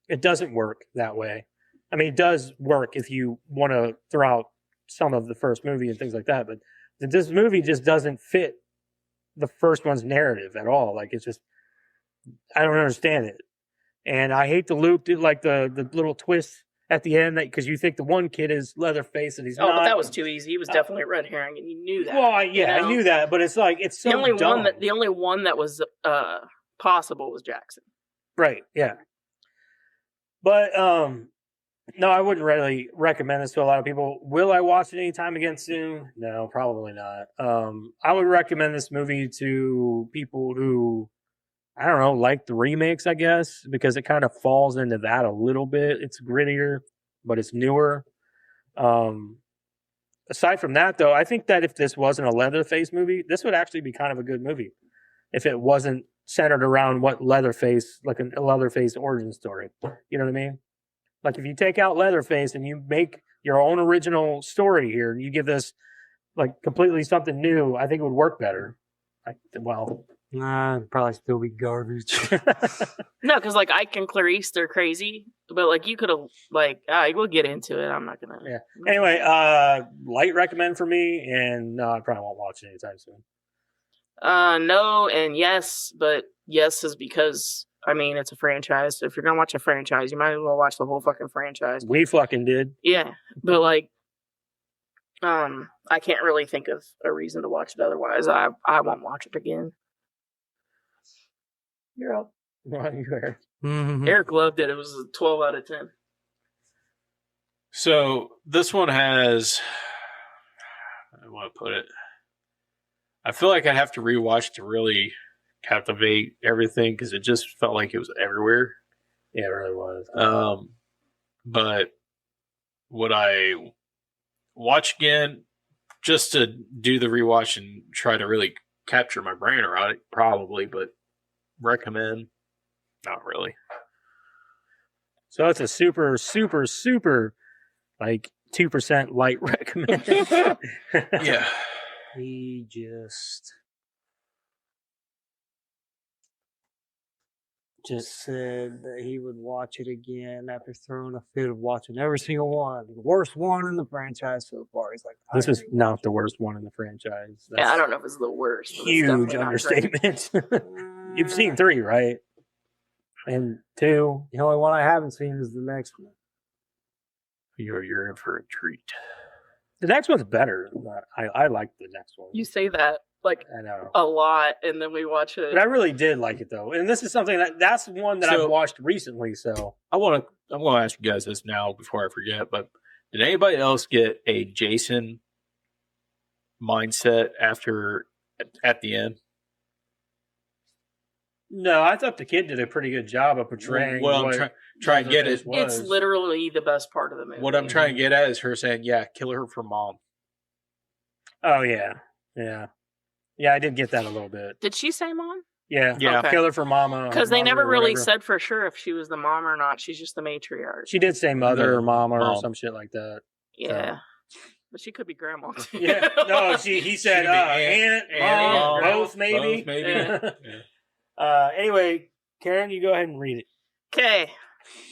[SPEAKER 1] It doesn't work that way. I mean, it does work if you want to throw out some of the first movie and things like that, but this movie just doesn't fit the first one's narrative at all. Like, it's just, I don't understand it. And I hate the loop, like the little twist at the end, because you think the one kid is Leatherface and he's not.
[SPEAKER 2] Oh, but that was too easy. He was definitely a red herring, and you knew that.
[SPEAKER 1] Well, I
[SPEAKER 2] know?
[SPEAKER 1] knew that, but it's like, it's so
[SPEAKER 2] the only
[SPEAKER 1] dumb.
[SPEAKER 2] one that was possible was Jackson.
[SPEAKER 1] Right, yeah. But, no, I wouldn't really recommend this to a lot of people. Will I watch it anytime again soon? No, probably not. I would recommend this movie to people who, I don't know, like the remakes, I guess, because it kind of falls into that a little bit. It's grittier, but it's newer. Aside from that, though, I think that if this wasn't a Leatherface movie, this would actually be kind of a good movie. If it wasn't centered around what Leatherface, like a Leatherface origin story. You know what I mean? Like, if you take out Leatherface and you make your own original story here, and you give this like completely something new, I think it would work better.
[SPEAKER 3] Nah, it'd probably still be garbage.
[SPEAKER 2] No, because like Ike and Clarice, they're crazy. But like you could have we'll get into it. I'm not gonna.
[SPEAKER 1] Yeah. Anyway, light recommend for me, and no, I probably won't watch it anytime soon.
[SPEAKER 2] No and yes, but yes is because I mean it's a franchise. If you're gonna watch a franchise, you might as well watch the whole fucking franchise.
[SPEAKER 1] We fucking did.
[SPEAKER 2] Yeah, but like, I can't really think of a reason to watch it otherwise. I won't watch it again. You're up.
[SPEAKER 3] Mm-hmm.
[SPEAKER 2] Eric loved it. It was a 12 out of 10.
[SPEAKER 4] So this one has, I want to put it, I feel like I'd have to rewatch to really captivate everything because it just felt like it was everywhere.
[SPEAKER 1] Yeah, it really was.
[SPEAKER 4] But would I watch again just to do the rewatch and try to really capture my brain around it? Probably, but recommend? Not really.
[SPEAKER 1] So it's a super, super, super, like 2% light recommend.
[SPEAKER 4] Yeah.
[SPEAKER 3] He just said that he would watch it again after throwing a fit of watching every single one. The worst one in the franchise so far. He's like,
[SPEAKER 1] this is not the worst one in the franchise.
[SPEAKER 2] Yeah, I don't know if it's the worst. But it's
[SPEAKER 1] Huge
[SPEAKER 2] definitely not
[SPEAKER 1] understatement. You've seen 3, right? And 2.
[SPEAKER 3] The only one I haven't seen is the next one.
[SPEAKER 4] You're in for a treat.
[SPEAKER 1] The next one's better. I like the next one.
[SPEAKER 2] You say that like
[SPEAKER 1] I know.
[SPEAKER 2] a lot, and then we watch it.
[SPEAKER 1] But I really did like it though, and this is something that's one that I've watched recently. So
[SPEAKER 4] I'm gonna ask you guys this now before I forget. But did anybody else get a Jason mindset at the end?
[SPEAKER 1] No, I thought the kid did a pretty good job of portraying.
[SPEAKER 4] Well, I'm trying to get it.
[SPEAKER 2] It's literally the best part of the movie.
[SPEAKER 4] What I'm trying to get at is her saying, "Yeah, kill her for mom."
[SPEAKER 1] Oh yeah. I did get that a little bit.
[SPEAKER 2] Did she say mom?
[SPEAKER 1] Yeah,
[SPEAKER 2] Okay.
[SPEAKER 1] Kill her for mama.
[SPEAKER 2] Because they never really
[SPEAKER 1] whatever.
[SPEAKER 2] said for sure if she was the mom or not. She's just the matriarch.
[SPEAKER 1] She did say mother
[SPEAKER 4] No,
[SPEAKER 1] or mama or
[SPEAKER 4] mom.
[SPEAKER 1] some shit like that.
[SPEAKER 2] Yeah. But she could be grandma too.
[SPEAKER 1] Yeah, no, he said
[SPEAKER 4] She could be
[SPEAKER 1] aunt, mom, both maybe.
[SPEAKER 4] Both maybe.
[SPEAKER 1] Yeah. Anyway, Karen, you go ahead and read it.
[SPEAKER 2] Okay.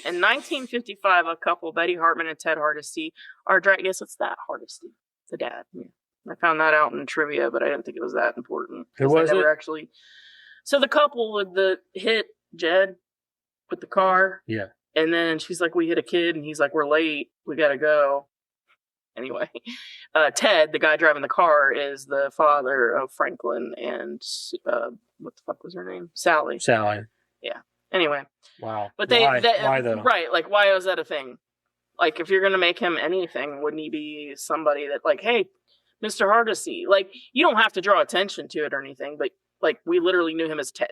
[SPEAKER 2] In 1955, a couple, Betty Hartman and Ted Hardesty, yes, it's that Hardesty, the dad. Yeah. I found that out in trivia, but I didn't think it was that important.
[SPEAKER 1] Who was
[SPEAKER 2] they never
[SPEAKER 1] it?
[SPEAKER 2] actually. So the couple with the hit Jed with the car.
[SPEAKER 1] Yeah.
[SPEAKER 2] And then she's like, we hit a kid, and he's like, we're late, we gotta go. Anyway, Ted, the guy driving the car, is the father of Franklin and what the fuck was her name? Sally. Yeah. Anyway.
[SPEAKER 1] Wow.
[SPEAKER 2] But
[SPEAKER 1] why though?
[SPEAKER 2] Right. Like, why was that a thing? Like, if you're gonna make him anything, wouldn't he be somebody that, like, hey, Mr. Hardesty? Like, you don't have to draw attention to it or anything, but like, we literally knew him as Ted.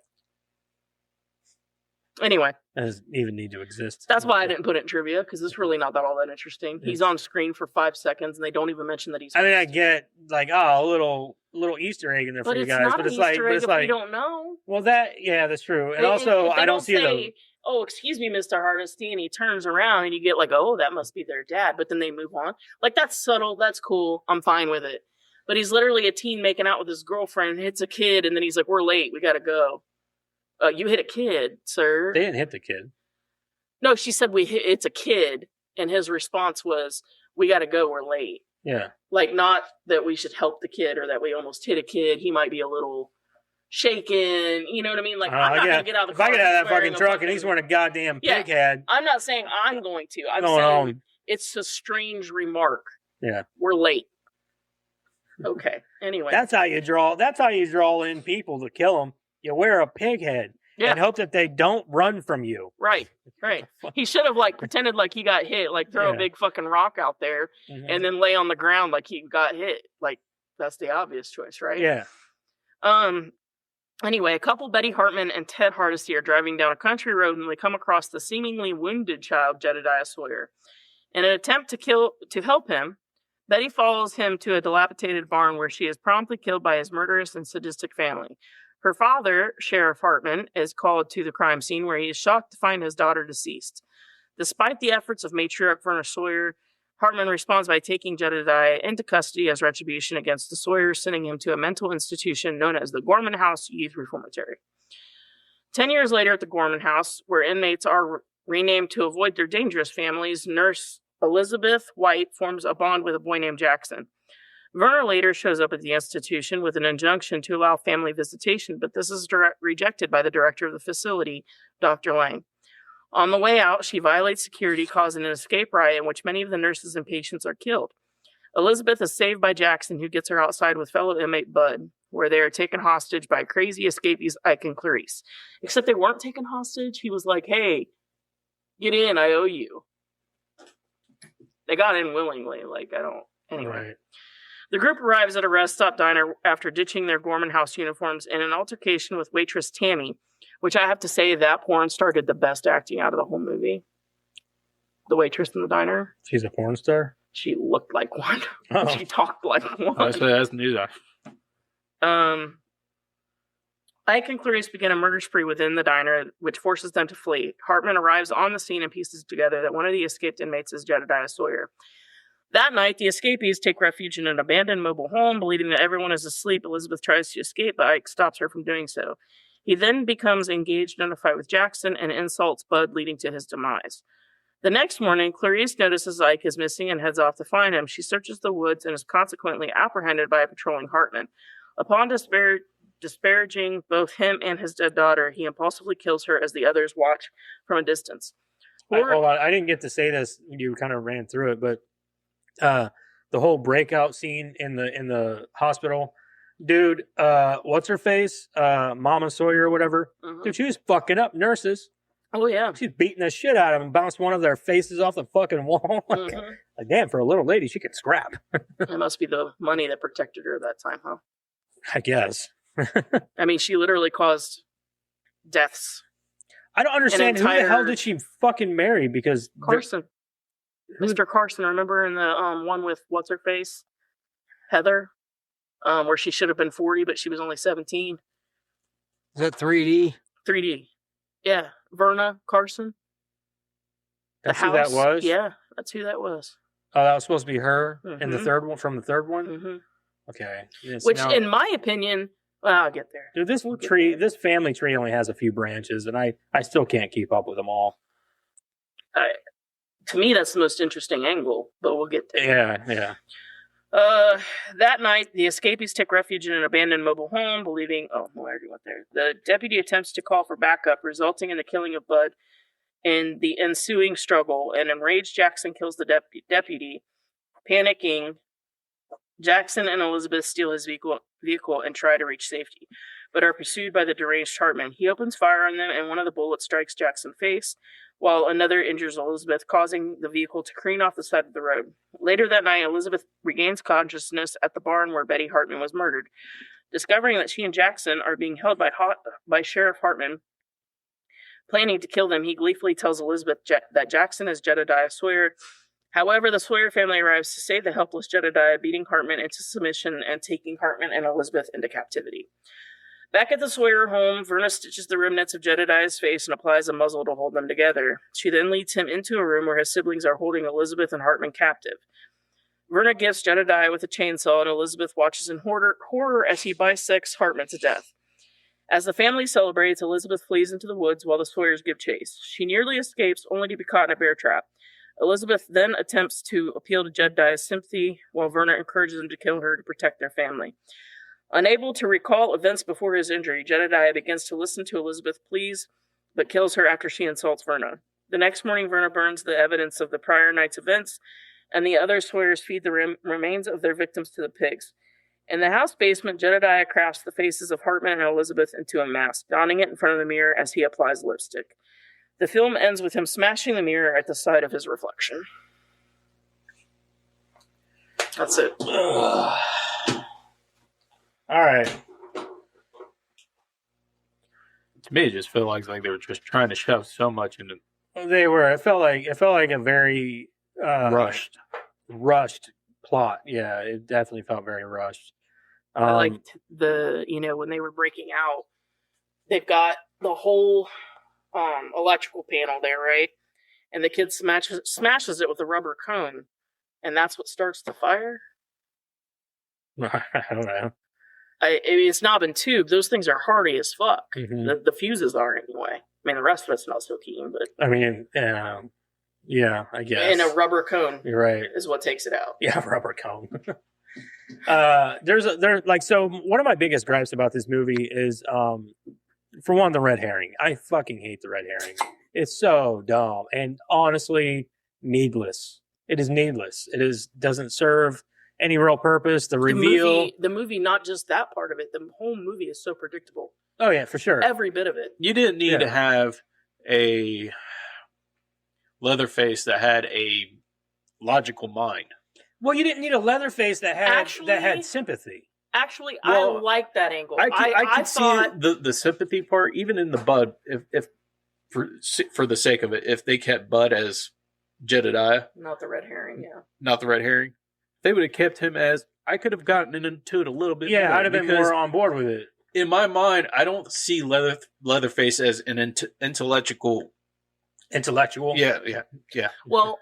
[SPEAKER 2] Anyway,
[SPEAKER 1] Doesn't even need to exist.
[SPEAKER 2] that's why I didn't put it in trivia, because it's really not all that interesting. He's on screen for 5 seconds, and they don't even mention that he's.
[SPEAKER 1] I mean, I get like, a little Easter egg in there for
[SPEAKER 2] but
[SPEAKER 1] you
[SPEAKER 2] it's
[SPEAKER 1] guys,
[SPEAKER 2] not
[SPEAKER 1] but
[SPEAKER 2] an
[SPEAKER 1] it's like,
[SPEAKER 2] Easter
[SPEAKER 1] but
[SPEAKER 2] egg
[SPEAKER 1] it's
[SPEAKER 2] if
[SPEAKER 1] like,
[SPEAKER 2] we don't know.
[SPEAKER 1] well, that's true, and
[SPEAKER 2] They-
[SPEAKER 1] also
[SPEAKER 2] if they
[SPEAKER 1] I don't see
[SPEAKER 2] say, oh, excuse me, Mr. Hardesty, and he turns around, and you get like, oh, that must be their dad, but then they move on. Like, that's subtle, that's cool, I'm fine with it. But he's literally a teen making out with his girlfriend, hits a kid, and then he's like, "We're late. We got to go." You hit a kid, sir.
[SPEAKER 1] They didn't hit the kid.
[SPEAKER 2] No, she said it's a kid, and his response was, "We got to go. We're late."
[SPEAKER 1] Yeah.
[SPEAKER 2] Like, not that we should help the kid or that we almost hit a kid. He might be a little shaken. You know what I mean? Like, I'm not going to get out of the car.
[SPEAKER 1] If I get out of that fucking truck and he's wearing a goddamn pig head.
[SPEAKER 2] I'm not saying I'm going to. I'm
[SPEAKER 1] going
[SPEAKER 2] saying
[SPEAKER 1] home.
[SPEAKER 2] It's a strange remark.
[SPEAKER 1] Yeah.
[SPEAKER 2] We're late. Okay. Anyway.
[SPEAKER 1] That's how you draw in people to kill them. You wear a pig head and hope that they don't run from you.
[SPEAKER 2] Right. He should have pretended like he got hit, throw a big fucking rock out there and then lay on the ground like he got hit. Like, that's the obvious choice, right?
[SPEAKER 1] Yeah.
[SPEAKER 2] Anyway, a couple, Betty Hartman and Ted Hardesty, are driving down a country road when they come across the seemingly wounded child, Jedediah Sawyer. In an attempt to help him, Betty follows him to a dilapidated barn where she is promptly killed by his murderous and sadistic family. Her father, Sheriff Hartman, is called to the crime scene where he is shocked to find his daughter deceased. Despite the efforts of matriarch Verna Sawyer, Hartman responds by taking Jedediah into custody as retribution against the Sawyers, sending him to a mental institution known as the Gorman House Youth Reformatory. 10 years later at the Gorman House, where inmates are renamed to avoid their dangerous families, nurse Elizabeth White forms a bond with a boy named Jackson. Verna later shows up at the institution with an injunction to allow family visitation, but this is rejected by the director of the facility, Dr. Lang. On the way out, she violates security, causing an escape riot in which many of the nurses and patients are killed. Elizabeth is saved by Jackson, who gets her outside with fellow inmate Bud, where they are taken hostage by crazy escapees Ike and Clarice. Except they weren't taken hostage. He was like, "Hey, get in, I owe you." They got in willingly, anyway.
[SPEAKER 1] Right.
[SPEAKER 2] The group arrives at a rest stop diner after ditching their Gorman House uniforms in an altercation with waitress Tammy, which I have to say, that porn star did the best acting out of the whole movie. The waitress in the diner.
[SPEAKER 1] She's a porn star?
[SPEAKER 2] She looked like one.
[SPEAKER 1] Oh.
[SPEAKER 2] She talked like one.
[SPEAKER 4] That's news.
[SPEAKER 2] Ike and Clarice begin a murder spree within the diner, which forces them to flee. Hartman arrives on the scene and pieces together that one of the escaped inmates is Jedediah Sawyer. That night, the escapees take refuge in an abandoned mobile home, believing that everyone is asleep. Elizabeth tries to escape, but Ike stops her from doing so. He then becomes engaged in a fight with Jackson and insults Bud, leading to his demise. The next morning, Clarice notices Ike is missing and heads off to find him. She searches the woods and is consequently apprehended by a patrolling Hartman. Upon disparaging both him and his dead daughter, he impulsively kills her as the others watch from a distance.
[SPEAKER 1] Hold on, I didn't get to say this. You kind of ran through it, but the whole breakout scene in the hospital, dude. What's her face? Mama Sawyer or whatever.
[SPEAKER 2] Mm-hmm.
[SPEAKER 1] Dude, she was fucking up nurses.
[SPEAKER 2] Oh yeah,
[SPEAKER 1] she's beating the shit out of them, bounced one of their faces off the fucking wall. Like damn, for a little lady, she could scrap.
[SPEAKER 2] It must be the money that protected her that time, huh?
[SPEAKER 1] I guess.
[SPEAKER 2] I mean, she literally caused deaths.
[SPEAKER 1] I don't understand who the hell did she fucking marry? Because
[SPEAKER 2] Carson, Mr. Carson. Remember in the one with what's her face, Heather, where she should have been 40, but she was only 17.
[SPEAKER 3] Is that 3D?
[SPEAKER 2] 3D. Yeah, Verna Carson.
[SPEAKER 1] That's who that was?
[SPEAKER 2] Yeah, that's who that was.
[SPEAKER 1] Oh, that was supposed to be her in the third one, from the third one?
[SPEAKER 2] Mm-hmm.
[SPEAKER 1] Okay. Yes,
[SPEAKER 2] which, in my opinion, well, I'll get there.
[SPEAKER 1] Dude, this family tree only has a few branches, and I still can't keep up with them all.
[SPEAKER 2] To me, that's the most interesting angle, but we'll get there.
[SPEAKER 1] Yeah.
[SPEAKER 2] That night, the escapees take refuge in an abandoned mobile home, believing... Oh, no, I already went there. The deputy attempts to call for backup, resulting in the killing of Bud in the ensuing struggle. An enraged Jackson kills the deputy. Panicking, Jackson and Elizabeth steal his vehicle and try to reach safety, but are pursued by the deranged Hartman. He opens fire on them, and one of the bullets strikes Jackson's face, while another injures Elizabeth, causing the vehicle to careen off the side of the road. Later that night, Elizabeth regains consciousness at the barn where Betty Hartman was murdered. Discovering that she and Jackson are being held by Sheriff Hartman, planning to kill them, he gleefully tells Elizabeth that Jackson is Jedediah Sawyer. However, the Sawyer family arrives to save the helpless Jedediah, beating Hartman into submission and taking Hartman and Elizabeth into captivity. Back at the Sawyer home, Verna stitches the remnants of Jedediah's face and applies a muzzle to hold them together. She then leads him into a room where his siblings are holding Elizabeth and Hartman captive. Verna gifts Jedediah with a chainsaw, and Elizabeth watches in horror as he bisects Hartman to death. As the family celebrates, Elizabeth flees into the woods while the Sawyers give chase. She nearly escapes, only to be caught in a bear trap. Elizabeth then attempts to appeal to Jedediah's sympathy, while Verna encourages him to kill her to protect their family. Unable to recall events before his injury, Jedediah begins to listen to Elizabeth pleas, but kills her after she insults Verna. The next morning, Verna burns the evidence of the prior night's events, and the other Sawyers feed the remains of their victims to the pigs. In the house basement, Jedediah crafts the faces of Hartman and Elizabeth into a mask, donning it in front of the mirror as he applies lipstick. The film ends with him smashing the mirror at the sight of his reflection. That's it.
[SPEAKER 1] All right.
[SPEAKER 4] To me, it just felt like they were just trying to shove so much into
[SPEAKER 1] They were. It felt like a very rushed plot. Yeah, it definitely felt very rushed.
[SPEAKER 2] I liked when they were breaking out, they've got the whole electrical panel there, right? And the kid smashes it with a rubber cone, and that's what starts the fire.
[SPEAKER 1] I don't know.
[SPEAKER 2] I mean, it's knob and tube. Those things are hardy as fuck.
[SPEAKER 1] Mhm.
[SPEAKER 2] The fuses are anyway. I mean, the rest of it's not so keen, but
[SPEAKER 1] I mean, yeah, I guess.
[SPEAKER 2] and a rubber cone
[SPEAKER 1] You're right.
[SPEAKER 2] is what takes it out.
[SPEAKER 1] Yeah, rubber cone. So one of my biggest gripes about this movie is, for one, the red herring. I fucking hate the red herring. It's so dumb and honestly needless. It is needless. Doesn't serve any real purpose. The reveal,
[SPEAKER 2] The movie, not just that part of it. The whole movie is so predictable.
[SPEAKER 1] oh yeah, for sure.
[SPEAKER 2] Every bit of it.
[SPEAKER 4] You didn't need
[SPEAKER 1] Yeah.
[SPEAKER 4] to have a Leatherface that had a logical mind.
[SPEAKER 1] Well, you didn't need a Leatherface that had sympathy.
[SPEAKER 2] Actually,
[SPEAKER 4] Well,
[SPEAKER 2] I like that angle.
[SPEAKER 4] I could
[SPEAKER 2] thought
[SPEAKER 4] see the sympathy part, even in the Bud, if for the sake of it, if they kept Bud as Jedediah,
[SPEAKER 2] not the red herring. Yeah.
[SPEAKER 4] not the red herring, they would have kept him as. I could have gotten into it a little bit.
[SPEAKER 1] Yeah,
[SPEAKER 4] more
[SPEAKER 1] I'd have been
[SPEAKER 4] because
[SPEAKER 1] more on board with it.
[SPEAKER 4] in my mind, I don't see Leatherface as an intellectual. Yeah.
[SPEAKER 2] Well,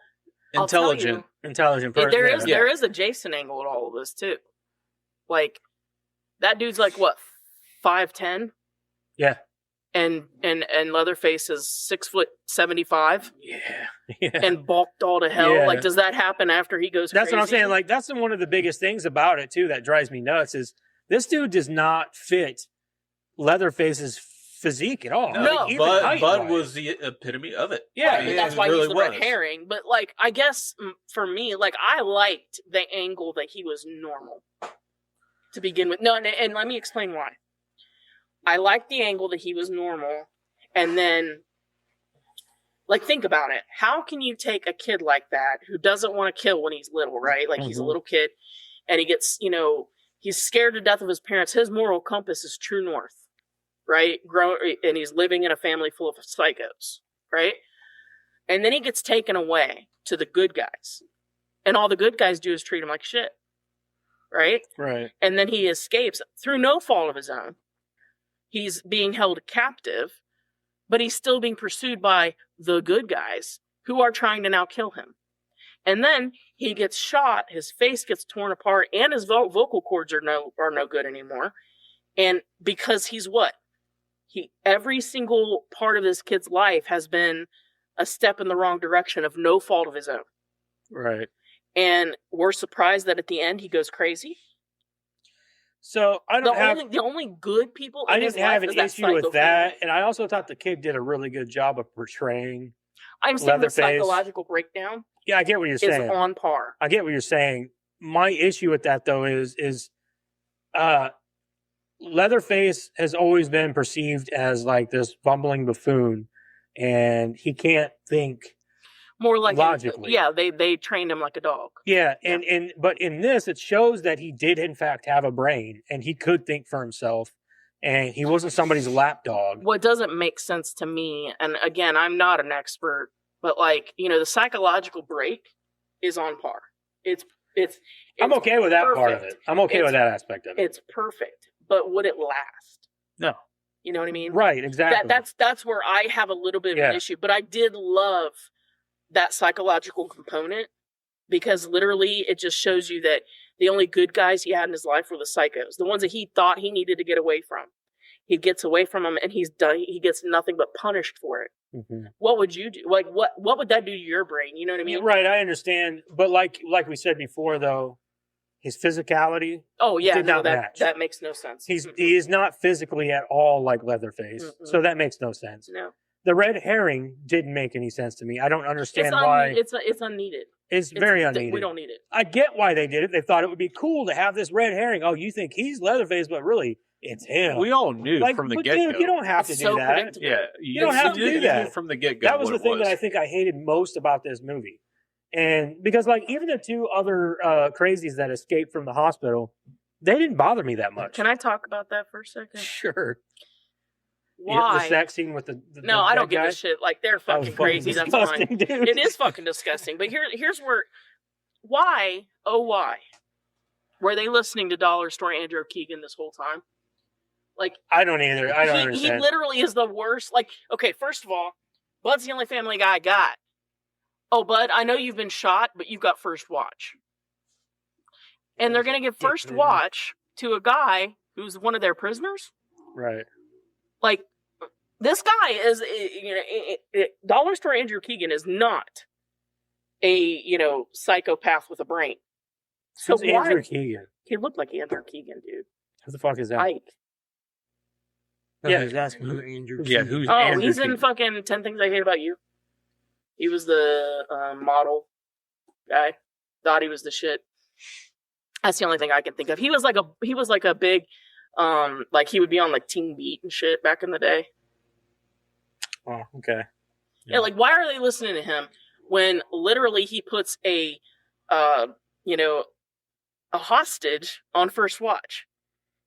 [SPEAKER 2] I'll tell
[SPEAKER 4] Intelligent.
[SPEAKER 1] Intelligent person.
[SPEAKER 2] there is a Jason angle to all of this too. Like that dude's like what 5'10",
[SPEAKER 1] Yeah.
[SPEAKER 2] and Leatherface is 6'75",
[SPEAKER 1] Yeah.
[SPEAKER 2] and bulked all to hell.
[SPEAKER 1] Yeah.
[SPEAKER 2] Like, does that happen after he goes?
[SPEAKER 1] That's what I'm
[SPEAKER 2] crazy?
[SPEAKER 1] saying. Like, that's one of the biggest things about it too that drives me nuts is this dude does not fit Leatherface's physique at all.
[SPEAKER 2] No.
[SPEAKER 1] Like, even
[SPEAKER 4] Bud
[SPEAKER 1] height-wise.
[SPEAKER 4] was the epitome of it.
[SPEAKER 1] Yeah,
[SPEAKER 2] I mean, that's
[SPEAKER 4] it
[SPEAKER 2] why
[SPEAKER 4] really
[SPEAKER 2] he's the red
[SPEAKER 4] was.
[SPEAKER 2] herring. But like, I guess for me, like, I liked the angle that he was normal to begin with. No, and let me explain why. I liked the angle that he was normal, and then, like, think about it. How can you take a kid like that who doesn't want to kill when he's little, right? Like, he's a little kid, and he gets, he's scared to death of his parents. His moral compass is true north, right? And he's living in a family full of psychos, right? And then he gets taken away to the good guys, and all the good guys do is treat him like shit, right?
[SPEAKER 1] Right.
[SPEAKER 2] And then he escapes through no fault of his own. He's being held captive, but he's still being pursued by the good guys who are trying to now kill him. And then he gets shot, his face gets torn apart, and his vocal cords are no good anymore. And because he's what? Every single part of this kid's life has been a step in the wrong direction of no fault of his own.
[SPEAKER 1] Right.
[SPEAKER 2] And we're surprised that at the end he goes crazy.
[SPEAKER 1] So I don't have.
[SPEAKER 2] The only good people.
[SPEAKER 1] I
[SPEAKER 2] in his
[SPEAKER 1] didn't have
[SPEAKER 2] life
[SPEAKER 1] an
[SPEAKER 2] is that
[SPEAKER 1] issue with
[SPEAKER 2] psycho
[SPEAKER 1] that,
[SPEAKER 2] family.
[SPEAKER 1] and I also thought the kid did a really good job of portraying.
[SPEAKER 2] I'm saying the
[SPEAKER 1] Leatherface.
[SPEAKER 2] psychological breakdown
[SPEAKER 1] Yeah, I get what you're
[SPEAKER 2] is
[SPEAKER 1] saying.
[SPEAKER 2] on par.
[SPEAKER 1] I get what you're saying. My issue with that though is Leatherface has always been perceived as like this bumbling buffoon, and he can't think.
[SPEAKER 2] More like
[SPEAKER 1] Logically.
[SPEAKER 2] yeah, they trained him like a dog.
[SPEAKER 1] Yeah, but in this, it shows that he did in fact have a brain, and he could think for himself, and he wasn't somebody's lapdog.
[SPEAKER 2] What doesn't make sense to me, and again, I'm not an expert, but like the psychological break is on par. It's
[SPEAKER 1] I'm okay with that part of
[SPEAKER 2] perfect.
[SPEAKER 1] it. I'm okay with
[SPEAKER 2] It's-
[SPEAKER 1] that aspect of it.
[SPEAKER 2] It's perfect, but would it last?
[SPEAKER 1] No,
[SPEAKER 2] You know what I mean?
[SPEAKER 1] right, exactly.
[SPEAKER 2] That's where I have a little bit of an
[SPEAKER 1] Yeah.
[SPEAKER 2] issue, but I did love that psychological component because literally it just shows you that the only good guys he had in his life were the psychos, the ones that he thought he needed to get away from. He gets away from them, and he gets nothing but punished for it.
[SPEAKER 1] Mm-hmm.
[SPEAKER 2] What would you do? Like, what would that do to your brain? You know what I mean?
[SPEAKER 1] Right, I understand. But like we said before, though, his physicality did not match.
[SPEAKER 2] That makes no sense.
[SPEAKER 1] He is not physically at all like Leatherface, so that makes no sense.
[SPEAKER 2] No.
[SPEAKER 1] The red herring didn't make any sense to me. I don't understand why.
[SPEAKER 2] It's unneeded.
[SPEAKER 1] It's very unneeded.
[SPEAKER 2] We don't need it.
[SPEAKER 1] I get why they did it. They thought it would be cool to have this red herring. Oh, you think he's Leatherface, but really, it's him.
[SPEAKER 4] We all knew from the
[SPEAKER 1] but
[SPEAKER 4] get-go.
[SPEAKER 1] Dude, you don't have to do that.
[SPEAKER 2] Predictable.
[SPEAKER 4] Yeah,
[SPEAKER 1] you don't have to do that
[SPEAKER 4] from the get-go.
[SPEAKER 1] That was the thing that I think I hated most about this movie. And because, like, even the two other crazies that escaped from the hospital, they didn't bother me that much.
[SPEAKER 2] Can I talk about that for a second?
[SPEAKER 1] Sure.
[SPEAKER 2] Why?
[SPEAKER 1] The sex scene with the
[SPEAKER 2] no, I don't give
[SPEAKER 1] guy?
[SPEAKER 2] a shit. Like, they're
[SPEAKER 1] That was
[SPEAKER 2] fucking crazy. That's
[SPEAKER 1] disgusting,
[SPEAKER 2] fine.
[SPEAKER 1] dude.
[SPEAKER 2] It is fucking disgusting. But here's where, why, oh why, were they listening to Dollar Store Andrew Keegan this whole time? Like,
[SPEAKER 1] I don't either. I don't
[SPEAKER 2] he
[SPEAKER 1] understand.
[SPEAKER 2] literally is the worst. Like, okay, first of all, Bud's the only Family Guy I got. Oh, Bud, I know you've been shot, but you've got first watch. And they're going to give first watch to a guy who's one of their prisoners?
[SPEAKER 1] Right.
[SPEAKER 2] Like, this guy is, Dollar Store Andrew Keegan is not a, psychopath with a brain. So
[SPEAKER 1] Who's Andrew Keegan?
[SPEAKER 2] He looked like Andrew Keegan, dude.
[SPEAKER 1] Who the fuck is that?
[SPEAKER 2] Ike.
[SPEAKER 3] Yeah, he's asking who Andrew.
[SPEAKER 4] Yeah, who's
[SPEAKER 2] Oh,
[SPEAKER 4] Andrew
[SPEAKER 2] he's in
[SPEAKER 4] Keegan?
[SPEAKER 2] fucking 10 Things I Hate About You. He was the model guy. Thought he was the shit. That's the only thing I can think of. He was like a big, like he would be on like Teen Beat and shit back in the day.
[SPEAKER 1] Oh, okay.
[SPEAKER 2] Yeah, like why are they listening to him when literally he puts a hostage on first watch?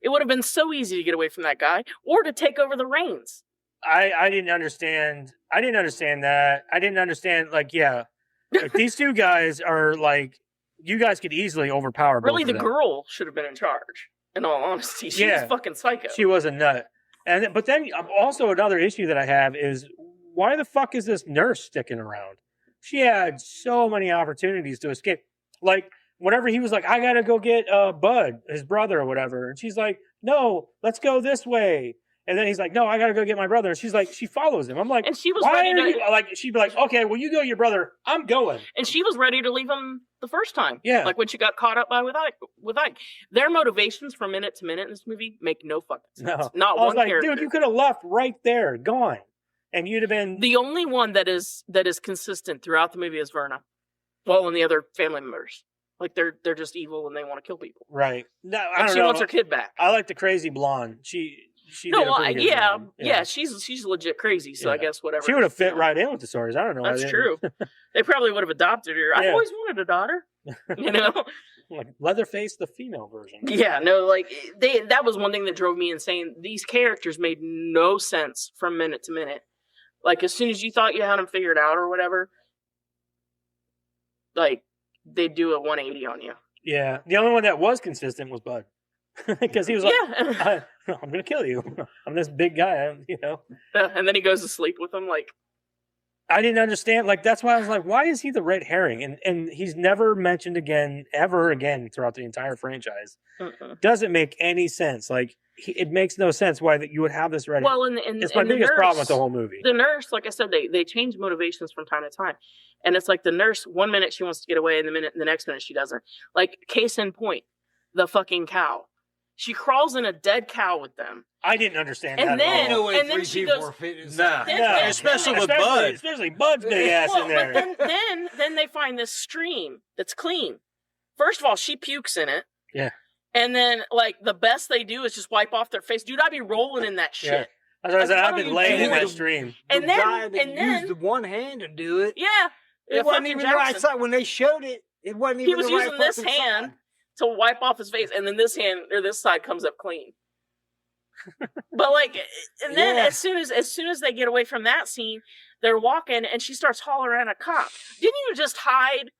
[SPEAKER 2] It would have been so easy to get away from that guy or to take over the reins.
[SPEAKER 1] I didn't understand. I didn't understand that. I didn't understand. Like, yeah, like, these two guys are like, you guys could easily overpower.
[SPEAKER 2] Really,
[SPEAKER 1] both
[SPEAKER 2] the
[SPEAKER 1] of them.
[SPEAKER 2] girl should have been in charge. In all honesty, she was fucking psycho.
[SPEAKER 1] She was a nut. But then also another issue that I have is why the fuck is this nurse sticking around? She had so many opportunities to escape. Like whenever he was like, I gotta go get Bud, his brother or whatever, and she's like, no, let's go this way. And then he's like, no, I gotta go get my brother. And she's like, she follows him. I'm like,
[SPEAKER 2] and she was
[SPEAKER 1] why
[SPEAKER 2] ready
[SPEAKER 1] are
[SPEAKER 2] to,
[SPEAKER 1] you like? She'd be like, okay, well, you go, your brother. I'm going.
[SPEAKER 2] and she was ready to leave him the first time.
[SPEAKER 1] Yeah.
[SPEAKER 2] Like when she got caught up with Ike. Their motivations from minute to minute in this movie make no fucking sense.
[SPEAKER 1] No,
[SPEAKER 2] Not
[SPEAKER 1] I was
[SPEAKER 2] one
[SPEAKER 1] like,
[SPEAKER 2] character.
[SPEAKER 1] dude, you could have left right there, gone, and you'd have been
[SPEAKER 2] The only one that is consistent throughout the movie is Verna. Well, and the other family members. Like they're just evil and they want to kill people.
[SPEAKER 1] right. No, I
[SPEAKER 2] And
[SPEAKER 1] don't
[SPEAKER 2] she
[SPEAKER 1] know.
[SPEAKER 2] wants her kid back.
[SPEAKER 1] I like the crazy blonde. She
[SPEAKER 2] No,
[SPEAKER 1] did a
[SPEAKER 2] well,
[SPEAKER 1] pretty good
[SPEAKER 2] yeah,
[SPEAKER 1] job.
[SPEAKER 2] yeah, she's legit crazy. So I
[SPEAKER 1] Yeah.
[SPEAKER 2] guess whatever.
[SPEAKER 1] She would have fit
[SPEAKER 2] you know.
[SPEAKER 1] right in with the stories. I don't know. why
[SPEAKER 2] That's
[SPEAKER 1] they
[SPEAKER 2] true. They probably would have adopted her. I
[SPEAKER 1] Yeah.
[SPEAKER 2] always wanted a daughter. You know?
[SPEAKER 1] Like Leatherface, the female version.
[SPEAKER 2] Yeah, no, like that was one thing that drove me insane. These characters made no sense from minute to minute. Like as soon as you thought you had them figured out or whatever, like they do a 180 on you.
[SPEAKER 1] Yeah, the only one that was consistent was Bud, because he was like,
[SPEAKER 2] Yeah.
[SPEAKER 1] I'm gonna kill you. I'm this big guy.
[SPEAKER 2] And then he goes to sleep with them. Like
[SPEAKER 1] I didn't understand. Like that's why I was like, why is he the red herring? And he's never mentioned ever again throughout the entire franchise. Doesn't make any sense. Like it makes no sense why that you would have this red.
[SPEAKER 2] well, and
[SPEAKER 1] it's my
[SPEAKER 2] and the
[SPEAKER 1] biggest problem with
[SPEAKER 2] nurse-
[SPEAKER 1] the whole movie.
[SPEAKER 2] The nurse, like I said, they change motivations from time to time. And it's like the nurse, 1 minute she wants to get away, and the next minute she doesn't. Like, case in point, the fucking cow. She crawls in a dead cow with them.
[SPEAKER 1] I didn't understand
[SPEAKER 2] And
[SPEAKER 1] that
[SPEAKER 2] then-
[SPEAKER 1] at
[SPEAKER 3] No
[SPEAKER 1] all.
[SPEAKER 3] way
[SPEAKER 2] and then
[SPEAKER 3] three
[SPEAKER 2] she
[SPEAKER 3] people
[SPEAKER 2] goes-
[SPEAKER 3] are fit in
[SPEAKER 4] Nah.
[SPEAKER 2] Then-
[SPEAKER 1] No,
[SPEAKER 2] then-
[SPEAKER 4] especially with
[SPEAKER 1] especially,
[SPEAKER 4] Bud.
[SPEAKER 1] especially Bud's big ass
[SPEAKER 2] Well,
[SPEAKER 1] in there.
[SPEAKER 2] but then they find this stream that's clean. First of all, she pukes in it.
[SPEAKER 1] Yeah.
[SPEAKER 2] And then, like, the best they do is just wipe off their face. Dude, I'd be rolling in that shit.
[SPEAKER 1] Yeah. That's what I said.
[SPEAKER 2] Like,
[SPEAKER 1] I've
[SPEAKER 2] what
[SPEAKER 1] been
[SPEAKER 2] are you
[SPEAKER 1] laying in
[SPEAKER 2] doing?
[SPEAKER 1] that stream.
[SPEAKER 2] And
[SPEAKER 3] the
[SPEAKER 2] then-
[SPEAKER 3] guy that
[SPEAKER 2] and then-
[SPEAKER 3] used the one hand to do it.
[SPEAKER 2] Yeah.
[SPEAKER 3] It wasn't
[SPEAKER 2] fucking
[SPEAKER 3] even the right
[SPEAKER 2] Jackson.
[SPEAKER 3] side when they showed it. It wasn't even
[SPEAKER 2] He was
[SPEAKER 3] the right
[SPEAKER 2] using this
[SPEAKER 3] fucking
[SPEAKER 2] hand
[SPEAKER 3] side.
[SPEAKER 2] to wipe off his face, and then this hand or this side comes up clean. But like, and then
[SPEAKER 3] Yeah.
[SPEAKER 2] as soon as they get away from that scene, they're walking, and she starts hollering at a cop. Didn't you just hide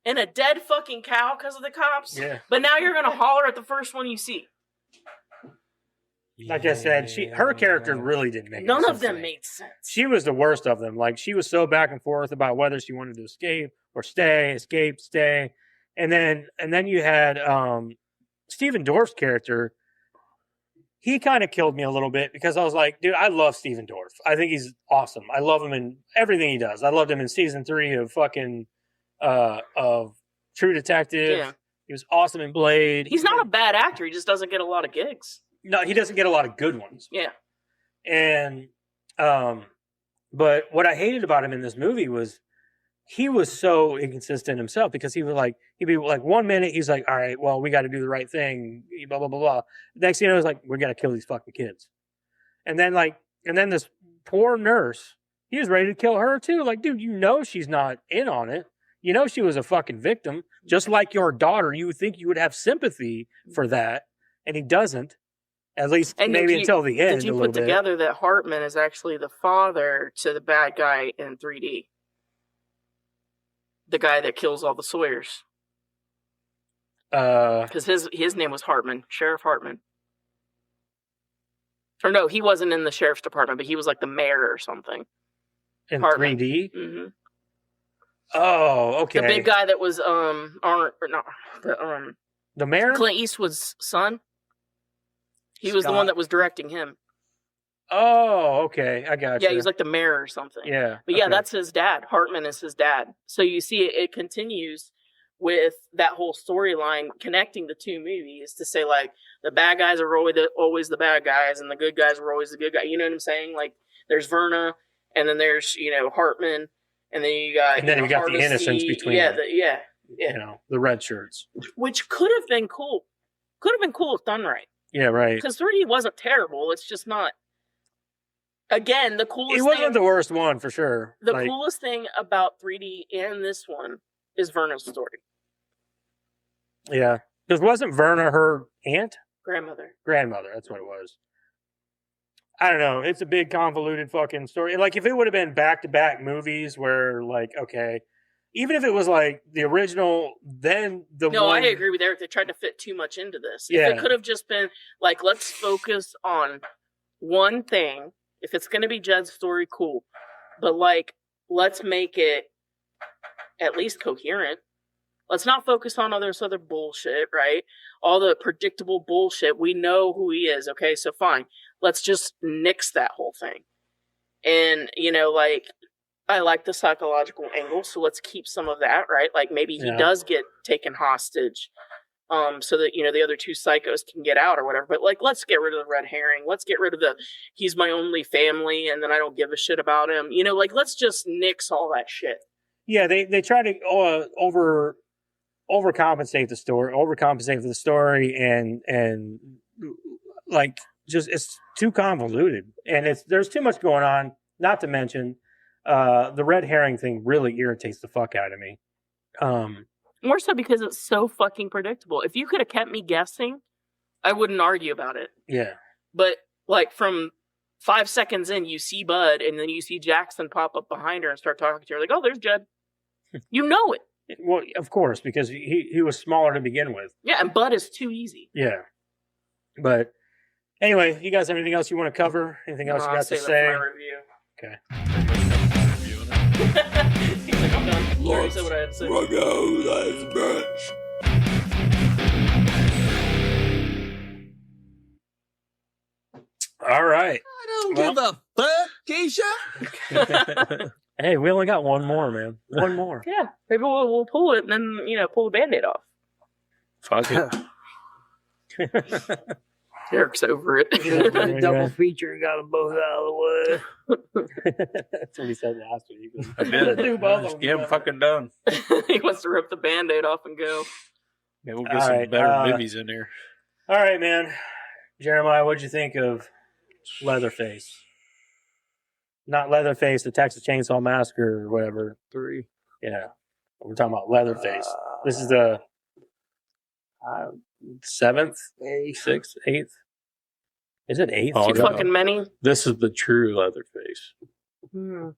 [SPEAKER 2] in a dead fucking cow because of the cops?
[SPEAKER 1] Yeah.
[SPEAKER 2] But now you're gonna holler at the first one you see.
[SPEAKER 1] like I said, her character really didn't make
[SPEAKER 2] None
[SPEAKER 1] any
[SPEAKER 2] of
[SPEAKER 1] sense to
[SPEAKER 2] them
[SPEAKER 1] me.
[SPEAKER 2] made sense.
[SPEAKER 1] She was the worst of them. Like she was so back and forth about whether she wanted to escape or stay, escape, stay. And then you had Stephen Dorff's character. He kind of killed me a little bit because I was like, dude, I love Stephen Dorff. I think he's awesome. I love him in everything he does. I loved him in season 3 of fucking of True Detective.
[SPEAKER 2] Yeah.
[SPEAKER 1] He was awesome in Blade.
[SPEAKER 2] He's not a bad actor. He just doesn't get a lot of gigs.
[SPEAKER 1] No, he doesn't get a lot of good ones.
[SPEAKER 2] Yeah.
[SPEAKER 1] And but what I hated about him in this movie was he was so inconsistent himself because he'd be like 1 minute he's like, all right, well, we got to do the right thing, blah blah blah blah. Next thing you know, it's like we got to kill these fucking kids, and then this poor nurse, he was ready to kill her too. Like, dude, you know she's not in on it. You know she was a fucking victim, just like your daughter. You would think you would have sympathy for that, and he doesn't. At least
[SPEAKER 2] And
[SPEAKER 1] maybe until the end.
[SPEAKER 2] Did you
[SPEAKER 1] a
[SPEAKER 2] put
[SPEAKER 1] little bit.
[SPEAKER 2] together that Hartman is actually the father to the bad guy in 3D? The guy that kills all the Sawyers. Because his name was Hartman, Sheriff Hartman. Or no, he wasn't in the sheriff's department, but he was like the mayor or something.
[SPEAKER 1] In
[SPEAKER 2] Hartman.
[SPEAKER 1] 3D.
[SPEAKER 2] Mm-hmm.
[SPEAKER 1] Oh, okay.
[SPEAKER 2] The big guy that was
[SPEAKER 1] The mayor.
[SPEAKER 2] Clint Eastwood's son. He was the one that was directing him.
[SPEAKER 1] Oh, okay. I got you.
[SPEAKER 2] Yeah, he's like the mayor or something.
[SPEAKER 1] Yeah.
[SPEAKER 2] But yeah,
[SPEAKER 1] okay.
[SPEAKER 2] that's his dad. Hartman is his dad. So you see, it continues with that whole storyline connecting the two movies to say, like, the bad guys are always the bad guys and the good guys are always the good guys. You know what I'm saying? Like, there's Verna, and then there's, Hartman, and then you got,
[SPEAKER 1] and then you got the innocence between them.
[SPEAKER 2] Yeah.
[SPEAKER 1] The red shirts.
[SPEAKER 2] Which could have been cool. Could have been cool if done right.
[SPEAKER 1] Yeah, right.
[SPEAKER 2] Because 3D wasn't terrible. It's just not. Again, the coolest
[SPEAKER 1] It wasn't
[SPEAKER 2] thing,
[SPEAKER 1] the worst one for sure.
[SPEAKER 2] the coolest thing about 3D and this one is Verna's story.
[SPEAKER 1] Yeah. Because wasn't Verna her aunt?
[SPEAKER 2] Grandmother.
[SPEAKER 1] Grandmother. That's what it was. I don't know. It's a big convoluted fucking story. Like if it would have been back-to-back movies where like, okay, even if it was like the original, then
[SPEAKER 2] I agree with Eric. They tried to fit too much into this.
[SPEAKER 1] Yeah.
[SPEAKER 2] If it could have just been like, let's focus on one thing. If it's going to be Jed's story, cool. But like, let's make it at least coherent. Let's not focus on all this other bullshit, right? All the predictable bullshit. We know who he is. Okay, so fine. Let's just nix that whole thing. And, I like the psychological angle, so let's keep some of that, right? Like maybe he does get taken hostage, so that the other two psychos can get out or whatever. But like, let's get rid of the red herring. Let's get rid of he's my only family, and then I don't give a shit about him. Let's just nix all that shit.
[SPEAKER 1] Yeah, they try to overcompensate for the story, and like just it's too convoluted, and there's too much going on. Not to mention. The red herring thing really irritates the fuck out of me.
[SPEAKER 2] More so because it's so fucking predictable. If you could have kept me guessing, I wouldn't argue about it.
[SPEAKER 1] Yeah.
[SPEAKER 2] But like from 5 seconds in, you see Bud, and then you see Jackson pop up behind her and start talking to her. Like, oh, there's Jed. You know it.
[SPEAKER 1] Well, of course, because he was smaller to begin with.
[SPEAKER 2] Yeah, and Bud is too easy.
[SPEAKER 1] Yeah. But anyway, you guys have anything else you want to cover? Anything else you got to say? Okay.
[SPEAKER 2] He's like, I'm done. You already said what I had to say.
[SPEAKER 1] All right.
[SPEAKER 5] I don't give a fuck, Keisha.
[SPEAKER 1] Hey, we only got one more, man. One more.
[SPEAKER 2] Yeah, maybe we'll pull it and then, pull the Band-Aid off.
[SPEAKER 4] Fuck it.
[SPEAKER 2] Eric's over it.
[SPEAKER 3] Double feature, got them both out of the way.
[SPEAKER 1] That's what he said last week.
[SPEAKER 4] I did.
[SPEAKER 1] Do both of
[SPEAKER 4] Just
[SPEAKER 1] them.
[SPEAKER 4] get him fucking done.
[SPEAKER 2] He wants to rip the Band-Aid off and go.
[SPEAKER 4] Yeah, we'll get
[SPEAKER 1] All
[SPEAKER 4] some
[SPEAKER 1] right,
[SPEAKER 4] better movies in there.
[SPEAKER 1] All right, man. Jeremiah, what'd you think of Leatherface? Not Leatherface, the Texas Chainsaw Massacre or whatever.
[SPEAKER 3] 3.
[SPEAKER 1] Yeah. We're talking about Leatherface. This is the 7th, 6th, 8th. Is it 8th?
[SPEAKER 4] Oh,
[SPEAKER 2] Too
[SPEAKER 4] no.
[SPEAKER 2] fucking many.
[SPEAKER 4] This is the true Leatherface.
[SPEAKER 2] Hmm.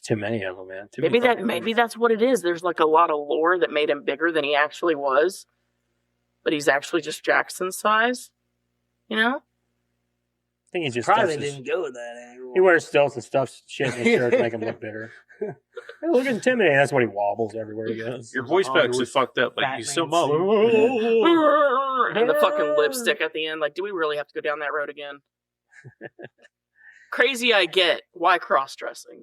[SPEAKER 1] Too many of them, man.
[SPEAKER 2] Maybe that's what it is. There's like a lot of lore that made him bigger than he actually was, but he's actually just Jackson's size.
[SPEAKER 1] think he just
[SPEAKER 3] Probably
[SPEAKER 1] does his-
[SPEAKER 3] didn't go with that angle.
[SPEAKER 1] He wears stilts and stuff shit in his shirt to make him look bigger. He look intimidating. That's what he wobbles everywhere he goes.
[SPEAKER 4] Your voice box is fucked up. Like you still mull.
[SPEAKER 2] And the fucking lipstick at the end. Like, do we really have to go down that road again? Crazy, I get. Why cross dressing?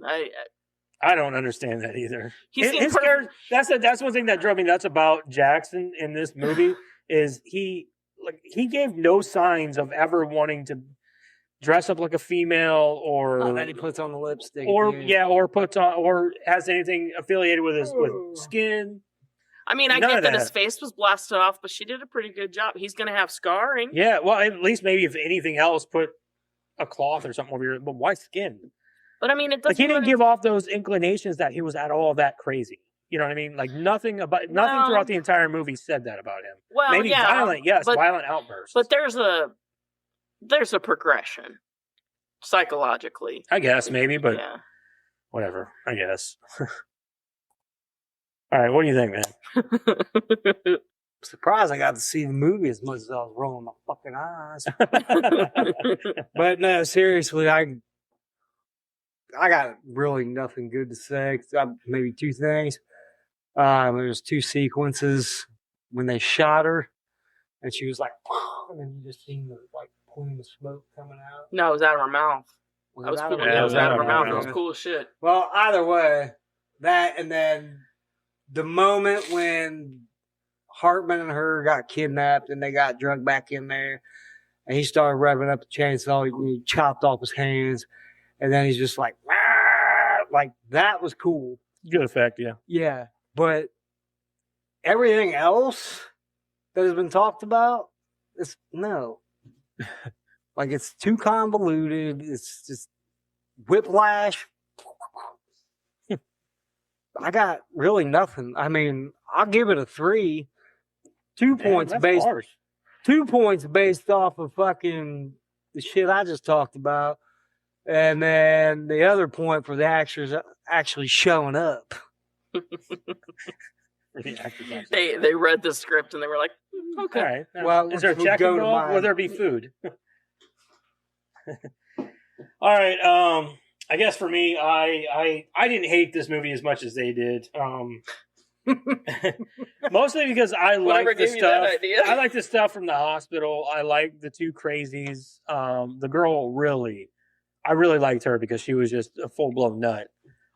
[SPEAKER 1] I don't understand that either.
[SPEAKER 2] He's
[SPEAKER 1] His character, that's one thing that drove me nuts about Jackson in this movie is he gave no signs of ever wanting to dress up like a female or
[SPEAKER 3] And then he puts on the lipstick.
[SPEAKER 1] or
[SPEAKER 3] again.
[SPEAKER 1] or puts on or has anything affiliated with his with skin.
[SPEAKER 2] I mean, I
[SPEAKER 1] None
[SPEAKER 2] get
[SPEAKER 1] of
[SPEAKER 2] that
[SPEAKER 1] that.
[SPEAKER 2] his face was blasted off, but she did a pretty good job. He's gonna have scarring.
[SPEAKER 1] Yeah, well, at least maybe if anything else, put a cloth or something over your. But why skin?
[SPEAKER 2] But I mean, it doesn't.
[SPEAKER 1] Like he didn't
[SPEAKER 2] really-
[SPEAKER 1] give off those inclinations that he was at all that crazy. You know what I mean? Like nothing
[SPEAKER 2] Well-
[SPEAKER 1] throughout the entire movie said that about him.
[SPEAKER 2] Well,
[SPEAKER 1] Maybe
[SPEAKER 2] yeah,
[SPEAKER 1] violent, yes,
[SPEAKER 2] but,
[SPEAKER 1] violent outbursts.
[SPEAKER 2] But there's a progression psychologically.
[SPEAKER 1] I guess maybe, but
[SPEAKER 2] Yeah.
[SPEAKER 1] whatever. I guess. All right, what do you think, man?
[SPEAKER 3] Surprised I got to see the movie as much as I was rolling my fucking eyes. But no, seriously, I got really nothing good to say. Maybe two things. There's two sequences when they shot her, and she was like, and then you just seen the like plume of smoke coming out.
[SPEAKER 2] No, it was out of her mouth. That was cool. Yeah, it was out of her mouth. It was
[SPEAKER 3] Yeah.
[SPEAKER 2] cool as shit.
[SPEAKER 3] Well, either way, that and then the moment when Hartman and her got kidnapped and they got drugged back in there, and he started revving up the chainsaw, he chopped off his hands, and then he's just like, "Wah!" Like that was cool.
[SPEAKER 1] Good effect, yeah.
[SPEAKER 3] Yeah, but everything else that has been talked about, it's no. Like it's too convoluted. It's just whiplash. I got really nothing. I mean, I'll give it a 3. 2 points
[SPEAKER 1] that's
[SPEAKER 3] based.
[SPEAKER 1] harsh.
[SPEAKER 3] 2 points based off of fucking the shit I just talked about, and then the other point for the actors actually showing up.
[SPEAKER 2] They read the script and they were like, okay.
[SPEAKER 1] All right.
[SPEAKER 3] Well,
[SPEAKER 1] is there a
[SPEAKER 3] we'll
[SPEAKER 1] check
[SPEAKER 3] go to
[SPEAKER 1] involved?
[SPEAKER 3] mine.
[SPEAKER 1] Will there be food? All right. I guess for me, I didn't hate this movie as much as they did. Mostly because I
[SPEAKER 2] Whatever
[SPEAKER 1] like the
[SPEAKER 2] gave you that
[SPEAKER 1] stuff.
[SPEAKER 2] idea.
[SPEAKER 1] I like the stuff from the hospital. I like the two crazies. The girl I really liked her because she was just a full blown nut.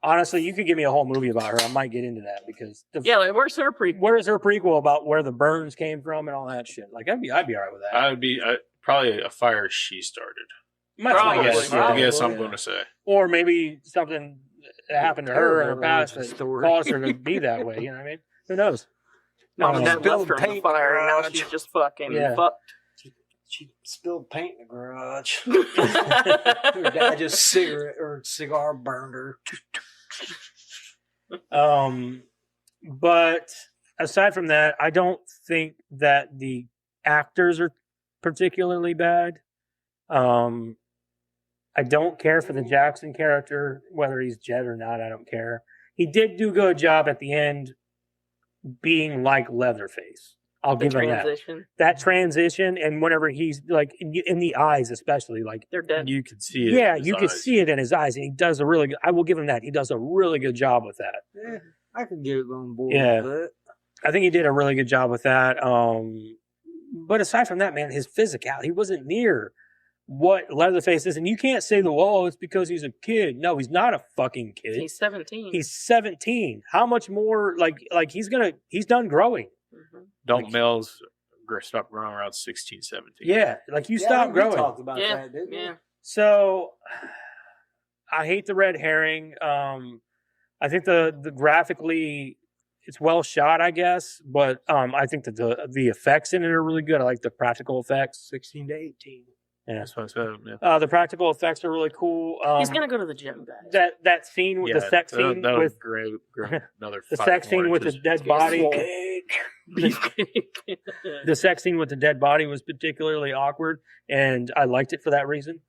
[SPEAKER 1] Honestly, you could give me a whole movie about her. I might get into that because
[SPEAKER 2] Yeah, like, where's her prequel?
[SPEAKER 1] where's her prequel about where the burns came from and all that shit? Like I'd be all right with that.
[SPEAKER 4] I would be probably a fire she started.
[SPEAKER 1] That's my
[SPEAKER 2] Probably,
[SPEAKER 1] guess.
[SPEAKER 4] I guess I'm
[SPEAKER 1] Yeah.
[SPEAKER 4] going to say.
[SPEAKER 1] Or maybe something that happened to her in her
[SPEAKER 3] Terrible
[SPEAKER 1] past
[SPEAKER 3] origin
[SPEAKER 1] that
[SPEAKER 3] story.
[SPEAKER 1] caused her to be that way. You know what I mean? Who knows?
[SPEAKER 2] Mom and
[SPEAKER 1] Oh,
[SPEAKER 2] Dad
[SPEAKER 3] spilled
[SPEAKER 2] left her in the
[SPEAKER 3] paint
[SPEAKER 2] fire and now
[SPEAKER 3] garage.
[SPEAKER 2] she's just fucking
[SPEAKER 1] Yeah.
[SPEAKER 2] fucked.
[SPEAKER 3] She spilled paint in the garage. Her dad just cigar burned her.
[SPEAKER 1] But aside from that, I don't think that the actors are particularly bad. I don't care for the Jackson character, whether he's Jet or not. I don't care. He did do a good job at the end, being like Leatherface. I'll
[SPEAKER 2] The
[SPEAKER 1] give him that.
[SPEAKER 2] transition.
[SPEAKER 1] That transition, and whenever he's like in the eyes, especially like.
[SPEAKER 2] They're dead.
[SPEAKER 4] You could see it.
[SPEAKER 1] Yeah,
[SPEAKER 4] in his
[SPEAKER 1] you can
[SPEAKER 4] eyes.
[SPEAKER 1] see it in his eyes, and he does a really good. I will give him that. He does a really good job with that.
[SPEAKER 3] Yeah, I could get on board
[SPEAKER 1] Yeah.
[SPEAKER 3] with it.
[SPEAKER 1] I think he did a really good job with that. But aside from that, man, his physicality, he wasn't near what Leatherface is. And you can't say it's because he's a kid. No, he's not a fucking kid.
[SPEAKER 2] He's 17.
[SPEAKER 1] He's 17. How much more? Like he's done growing.
[SPEAKER 2] Mhm.
[SPEAKER 4] Don't males stop growing around 16, 17?
[SPEAKER 1] Yeah, like you
[SPEAKER 3] Yeah, I
[SPEAKER 1] stop
[SPEAKER 3] think we
[SPEAKER 1] growing.
[SPEAKER 3] talked about
[SPEAKER 2] Yeah,
[SPEAKER 3] that, didn't we?
[SPEAKER 2] yeah.
[SPEAKER 1] So I hate the red herring. I think the graphically it's well shot, I guess, but I think that the effects in it are really good. I like the practical effects.
[SPEAKER 3] 16 to 18.
[SPEAKER 1] Yeah.
[SPEAKER 4] That's what I said. Yeah.
[SPEAKER 1] The practical effects are really cool.
[SPEAKER 2] He's gonna go to the gym, guys.
[SPEAKER 1] that scene with the sex scene
[SPEAKER 4] that'll
[SPEAKER 1] with
[SPEAKER 4] grow another
[SPEAKER 1] the
[SPEAKER 4] 5
[SPEAKER 1] sex scene
[SPEAKER 4] more
[SPEAKER 1] with the
[SPEAKER 4] inches.
[SPEAKER 1] dead body.
[SPEAKER 2] Beefcake.
[SPEAKER 1] The sex scene with the dead body was particularly awkward, and I liked it for that reason.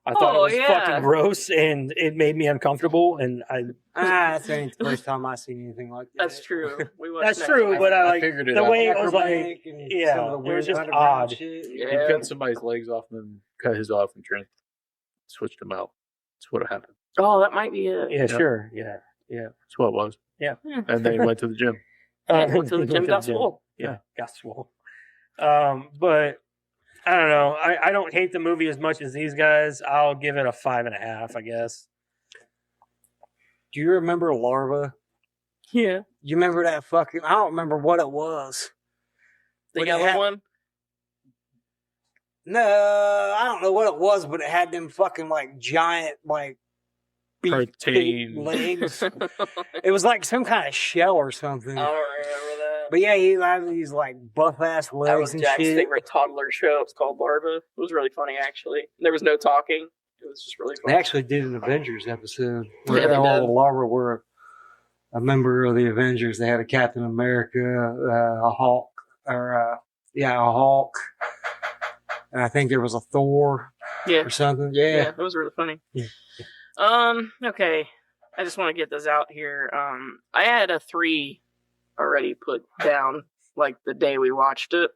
[SPEAKER 1] I thought
[SPEAKER 2] Oh,
[SPEAKER 1] it was
[SPEAKER 2] yeah.
[SPEAKER 1] fucking gross, and it made me uncomfortable. And
[SPEAKER 3] That ain't the first time I've seen anything like that.
[SPEAKER 2] That's true. We watched
[SPEAKER 1] that's
[SPEAKER 2] that
[SPEAKER 1] true,
[SPEAKER 2] twice.
[SPEAKER 1] but I
[SPEAKER 4] I
[SPEAKER 1] like
[SPEAKER 4] figured it
[SPEAKER 1] the
[SPEAKER 4] out.
[SPEAKER 1] way it was like.
[SPEAKER 3] Acrobatic and
[SPEAKER 1] yeah,
[SPEAKER 3] some of the
[SPEAKER 1] it was
[SPEAKER 3] weird
[SPEAKER 1] just
[SPEAKER 3] underground
[SPEAKER 1] odd.
[SPEAKER 3] shit.
[SPEAKER 4] He
[SPEAKER 2] Yeah.
[SPEAKER 4] cut somebody's legs off and then cut his off and switched them out. That's what happened.
[SPEAKER 2] Oh, that might be it.
[SPEAKER 1] Yeah, sure. Yeah.
[SPEAKER 4] That's what it was.
[SPEAKER 1] Yeah.
[SPEAKER 4] And then he went to the gym.
[SPEAKER 2] Went to the gym, got swole.
[SPEAKER 1] Yeah, got swole. But I don't know. I don't hate the movie as much as these guys. I'll give it a 5.5, I guess.
[SPEAKER 3] Do you remember Larva?
[SPEAKER 2] Yeah.
[SPEAKER 3] You remember that fucking? I don't remember what it was.
[SPEAKER 2] The
[SPEAKER 3] But it
[SPEAKER 2] yellow
[SPEAKER 3] had-
[SPEAKER 2] one?
[SPEAKER 3] No, I don't know what it was, but it had them fucking like giant like beef
[SPEAKER 4] Protein.
[SPEAKER 3] legs. It was like some kind of shell or something.
[SPEAKER 2] I don't remember that.
[SPEAKER 3] But yeah, he had these like buff ass legs
[SPEAKER 2] That was
[SPEAKER 3] and
[SPEAKER 2] Jack's
[SPEAKER 3] shit.
[SPEAKER 2] favorite toddler show. It's called Larva. It was really funny, actually. There was no talking. It was just really
[SPEAKER 3] They
[SPEAKER 2] funny.
[SPEAKER 3] actually did an Avengers episode
[SPEAKER 2] Yeah,
[SPEAKER 3] where
[SPEAKER 2] they
[SPEAKER 3] all
[SPEAKER 2] did.
[SPEAKER 3] the larvae were a member of the Avengers. They had a Captain America, a Hulk, a Hulk, and I think there was a Thor
[SPEAKER 2] Yeah.
[SPEAKER 3] or something.
[SPEAKER 2] Yeah,
[SPEAKER 3] Yeah.
[SPEAKER 2] that was really funny.
[SPEAKER 1] Yeah.
[SPEAKER 2] Okay. I just want to get this out here. I had a 3 already put down, like the day we watched it.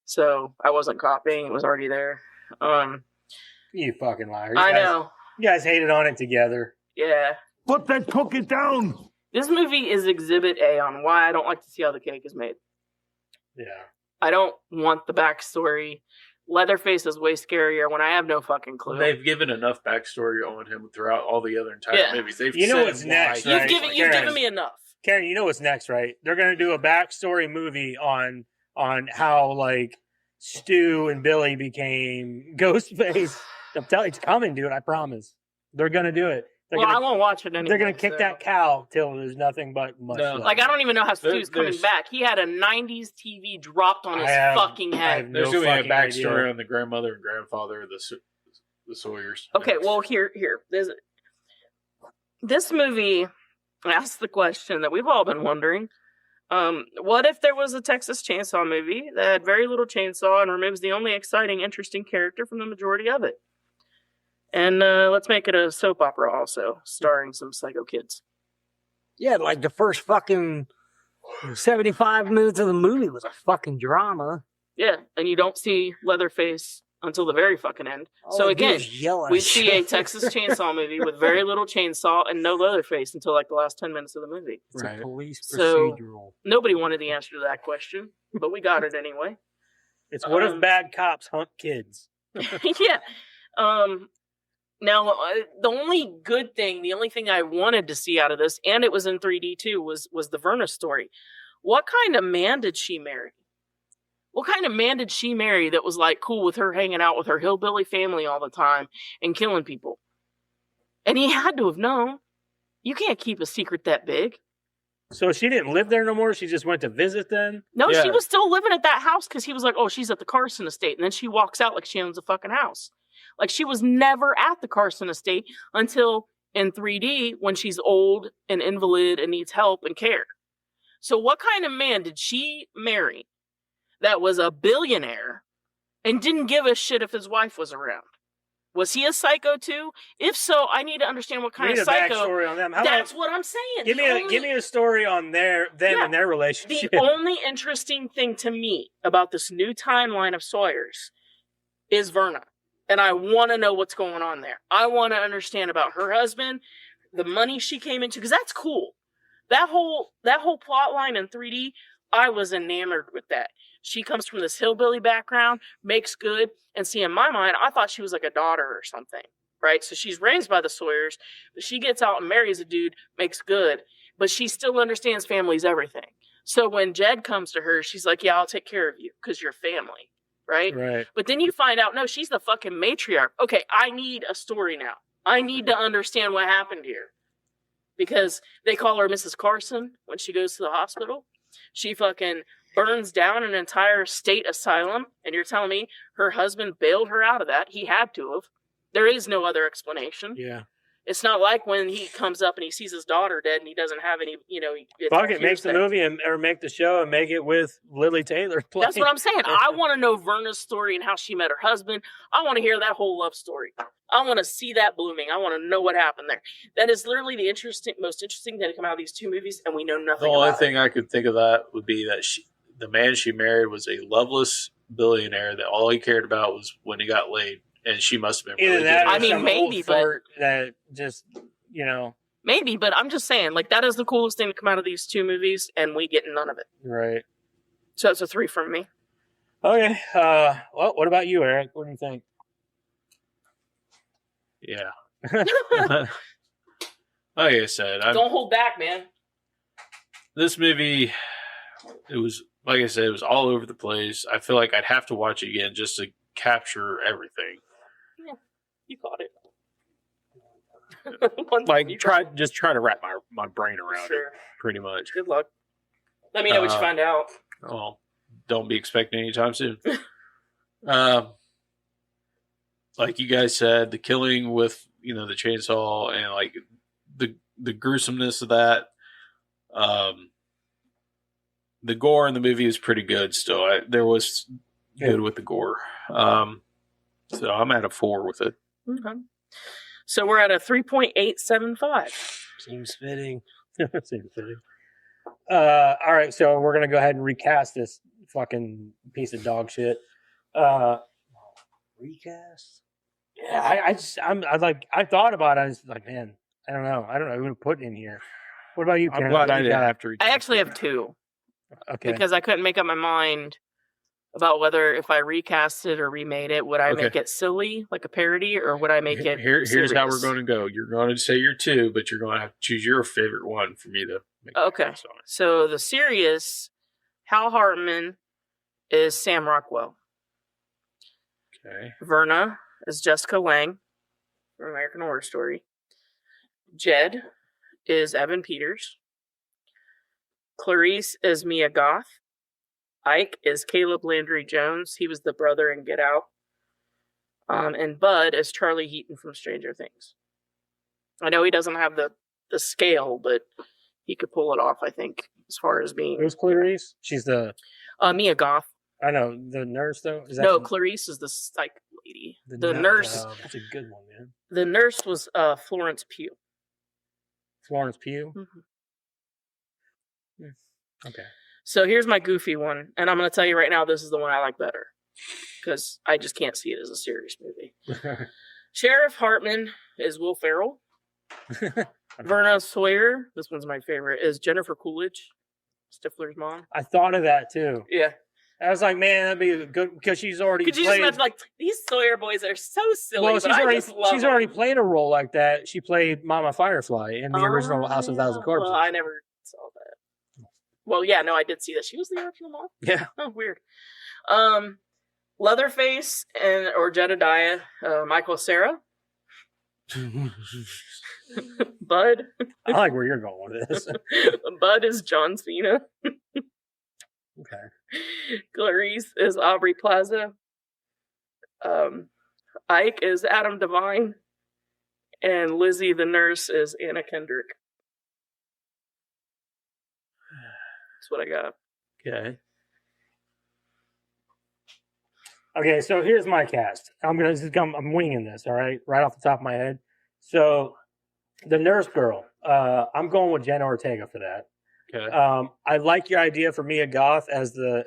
[SPEAKER 2] So I wasn't copying, it was already there.
[SPEAKER 1] You fucking liar. You
[SPEAKER 2] I
[SPEAKER 1] guys,
[SPEAKER 2] know.
[SPEAKER 1] You guys hated on it together.
[SPEAKER 2] Yeah.
[SPEAKER 7] Put that cookie down!
[SPEAKER 2] This movie is exhibit A on why I don't like to see how the cake is made.
[SPEAKER 1] Yeah.
[SPEAKER 2] I don't want the backstory. Leatherface is way scarier when I have no fucking clue.
[SPEAKER 4] They've given enough backstory on him throughout all the other entire
[SPEAKER 2] Yeah.
[SPEAKER 4] movies. They've
[SPEAKER 1] You know
[SPEAKER 4] said
[SPEAKER 1] what's
[SPEAKER 4] why
[SPEAKER 1] next,
[SPEAKER 4] he-
[SPEAKER 2] You've
[SPEAKER 1] right?
[SPEAKER 2] given
[SPEAKER 1] Karen.
[SPEAKER 2] me enough.
[SPEAKER 1] Karen, you know what's next, right? They're gonna do a backstory movie on how like Stu and Billy became Ghostface. I'm telling you, it's coming, dude. I promise. They're gonna do it. They're
[SPEAKER 2] Well, I
[SPEAKER 1] gonna
[SPEAKER 2] won't watch it anyway.
[SPEAKER 1] they're gonna kick
[SPEAKER 2] so.
[SPEAKER 1] that cow till there's nothing but mush.
[SPEAKER 4] No.
[SPEAKER 1] left.
[SPEAKER 2] Like, I don't even know how Stu's coming
[SPEAKER 4] there's-
[SPEAKER 2] back. He had a 90s TV dropped on his
[SPEAKER 1] I have-
[SPEAKER 2] fucking
[SPEAKER 1] I
[SPEAKER 2] head.
[SPEAKER 1] have
[SPEAKER 4] There's
[SPEAKER 1] no
[SPEAKER 4] going to
[SPEAKER 1] fucking
[SPEAKER 4] be a backstory
[SPEAKER 1] idea.
[SPEAKER 4] on the grandmother and grandfather of the Sawyers.
[SPEAKER 2] Okay, well, here. This movie asks the question that we've all been wondering. What if there was a Texas Chainsaw movie that had very little chainsaw and removes the only exciting, interesting character from the majority of it? And let's make it a soap opera also, starring some psycho kids.
[SPEAKER 3] Yeah, like the first fucking 75 minutes of the movie was a fucking drama.
[SPEAKER 2] Yeah, and you don't see Leatherface until the very fucking end.
[SPEAKER 3] All
[SPEAKER 2] So
[SPEAKER 3] they do
[SPEAKER 2] again,
[SPEAKER 3] is yell at
[SPEAKER 2] we
[SPEAKER 3] us.
[SPEAKER 2] see a Texas Chainsaw movie with very little chainsaw and no Leatherface until like the last 10 minutes of the movie.
[SPEAKER 3] It's
[SPEAKER 4] Right.
[SPEAKER 3] a police
[SPEAKER 2] So-
[SPEAKER 3] procedural.
[SPEAKER 2] Nobody wanted the answer to that question, but we got it anyway.
[SPEAKER 1] It's what if
[SPEAKER 2] Um,
[SPEAKER 1] bad cops hunt kids?
[SPEAKER 2] Yeah. Now, the only good thing, the only thing I wanted to see out of this, and it was in 3D too, was the Verna story. What kind of man did she marry? What kind of man did she marry that was like cool with her hanging out with her hillbilly family all the time and killing people? And he had to have known. You can't keep a secret that big.
[SPEAKER 1] So she didn't live there no more. She just went to visit then.
[SPEAKER 2] No, she
[SPEAKER 4] Yeah.
[SPEAKER 2] was still living at that house because he was like, oh, she's at the Carson estate. And then she walks out like she owns a fucking house. Like she was never at the Carson estate until in 3D when she's old and invalid and needs help and care. So what kind of man did she marry that was a billionaire and didn't give a shit if his wife was around? Was he a psycho too? If so, I need to understand what
[SPEAKER 1] We
[SPEAKER 2] kind
[SPEAKER 1] need
[SPEAKER 2] of
[SPEAKER 1] a
[SPEAKER 2] psycho.
[SPEAKER 1] backstory on them. How
[SPEAKER 2] That's
[SPEAKER 1] about
[SPEAKER 2] what I'm saying.
[SPEAKER 1] give me a story on them
[SPEAKER 2] Yeah.
[SPEAKER 1] and their
[SPEAKER 2] The
[SPEAKER 1] relationship.
[SPEAKER 2] only interesting thing to me about this new timeline of Sawyers is Verna. And I want to know what's going on there. I want to understand about her husband, the money she came into, because that's cool. That whole plot line in 3D, I was enamored with that. She comes from this hillbilly background, makes good, and see, in my mind, I thought she was like a daughter or something, right? So she's raised by the Sawyers, but she gets out and marries a dude, makes good, but she still understands family's everything. So when Jed comes to her, she's like, yeah, I'll take care of you because you're family, right?
[SPEAKER 1] Right.
[SPEAKER 2] But then you find out, no, she's the fucking matriarch. Okay, I need a story now. I need to understand what happened here. Because they call her Mrs. Carson when she goes to the hospital. She fucking burns down an entire state asylum. And you're telling me her husband bailed her out of that. He had to have. There is no other explanation.
[SPEAKER 1] Yeah.
[SPEAKER 2] It's not like when he comes up and he sees his daughter dead and he doesn't have any, it's
[SPEAKER 1] Fuck it, make the
[SPEAKER 2] hearsay.
[SPEAKER 1] movie or make the show and make it with Lili Taylor.
[SPEAKER 2] That's what I'm saying. I want to know Verna's story and how she met her husband. I want to hear that whole love story. I want to see that blooming. I want to know what happened there. That is literally the most interesting thing to come out of these two movies, and we know
[SPEAKER 4] The
[SPEAKER 2] nothing
[SPEAKER 4] only
[SPEAKER 2] about
[SPEAKER 4] thing I could think of that would be that the man she married was a loveless billionaire that all he cared about was when he got laid. and she must have been
[SPEAKER 1] Either
[SPEAKER 4] really
[SPEAKER 1] that,
[SPEAKER 4] good.
[SPEAKER 1] or
[SPEAKER 2] I mean,
[SPEAKER 1] some
[SPEAKER 2] maybe,
[SPEAKER 1] old
[SPEAKER 2] but-
[SPEAKER 1] fart that just
[SPEAKER 2] Maybe, but I'm just saying, like, that is the coolest thing to come out of these two movies, and we get none of it.
[SPEAKER 1] right.
[SPEAKER 2] So it's a 3 from me.
[SPEAKER 1] Okay. Well, what about you, Eric? What do you think?
[SPEAKER 4] Yeah. Like I said,
[SPEAKER 2] Don't hold back, man.
[SPEAKER 4] this movie, it was, like I said, it was all over the place. I feel like I'd have to watch it again just to capture everything.
[SPEAKER 2] You caught it.
[SPEAKER 4] Like, try to wrap my brain around it,
[SPEAKER 2] Sure.
[SPEAKER 4] pretty much.
[SPEAKER 2] Good luck. Let me know what you find out.
[SPEAKER 4] Oh, don't be expecting anytime soon. Like you guys said, the killing with the chainsaw and like the gruesomeness of that. The gore in the movie is pretty good. Still, there was good with the gore. So I'm at a 4 with it.
[SPEAKER 2] Okay. So we're at a 3.875.
[SPEAKER 3] Seems fitting.
[SPEAKER 1] Seems fitting. All right, so we're gonna go ahead and recast this fucking piece of dog shit.
[SPEAKER 3] Recast?
[SPEAKER 1] Yeah, I thought about it. I was like, man, I don't know who to put in here. What about you,
[SPEAKER 4] I'm
[SPEAKER 1] Karen?
[SPEAKER 4] glad
[SPEAKER 1] What
[SPEAKER 4] I
[SPEAKER 1] you
[SPEAKER 4] didn't
[SPEAKER 1] got?
[SPEAKER 4] have to read.
[SPEAKER 2] I actually have 2
[SPEAKER 1] Okay.
[SPEAKER 2] because I couldn't make up my mind about whether if I recast it or remade it, would I
[SPEAKER 4] Okay.
[SPEAKER 2] make it silly, like a parody, or would I make it
[SPEAKER 4] Here's how we're
[SPEAKER 2] serious?
[SPEAKER 4] going to go. You're going to say your 2, but you're going to have to choose your favorite one for me to make a
[SPEAKER 2] Okay.
[SPEAKER 4] pass on it.
[SPEAKER 2] So the serious Hal Hartman is Sam Rockwell.
[SPEAKER 4] Okay.
[SPEAKER 2] Verna is Jessica Lange from American Horror Story. Jed is Evan Peters. Clarice is Mia Goth. Ike is Caleb Landry Jones. He was the brother in Get Out. And Bud is Charlie Heaton from Stranger Things. I know he doesn't have the scale, but he could pull it off, I think, as far as being...
[SPEAKER 1] Who's Clarice? She's the
[SPEAKER 2] Mia Goth.
[SPEAKER 1] I know the nurse though. Is that
[SPEAKER 2] No, Clarice is the psych lady. The nurse.
[SPEAKER 1] That's a good one, man.
[SPEAKER 2] The nurse was Florence Pugh.
[SPEAKER 1] Florence Pugh.
[SPEAKER 2] Mhm.
[SPEAKER 1] Okay.
[SPEAKER 2] So here's my goofy one, and I'm going to tell you right now, this is the one I like better because I just can't see it as a serious movie. Sheriff Hartman is Will Ferrell. Verna Sawyer, this one's my favorite, is Jennifer Coolidge, Stifler's mom.
[SPEAKER 1] I thought of that too.
[SPEAKER 2] Yeah.
[SPEAKER 1] I was like, man, that'd be good because she's already.
[SPEAKER 2] Could you
[SPEAKER 1] played,
[SPEAKER 2] just imagine, like, these Sawyer boys are so silly,
[SPEAKER 1] well,
[SPEAKER 2] but
[SPEAKER 1] she's
[SPEAKER 2] I
[SPEAKER 1] already
[SPEAKER 2] just love
[SPEAKER 1] she's
[SPEAKER 2] them.
[SPEAKER 1] already played a role like that. She played Mama Firefly in the original House of Thousand Corpses.
[SPEAKER 2] Well, I never saw that. Well, yeah, no, I did see that. She was the original mom?
[SPEAKER 1] Yeah.
[SPEAKER 2] Oh, weird. Leatherface or Jedediah, Michael Cera. Bud.
[SPEAKER 1] I like where you're going with this.
[SPEAKER 2] Bud is John Cena.
[SPEAKER 1] Okay.
[SPEAKER 2] Clarice is Aubrey Plaza. Ike is Adam Devine. And Lizzie the nurse is Anna Kendrick. That's what I got.
[SPEAKER 1] Okay. Okay, so here's my cast. I'm winging this, all right, right off the top of my head. So, the nurse girl, I'm going with Jenna Ortega for that.
[SPEAKER 4] Okay.
[SPEAKER 1] I like your idea for Mia Goth as the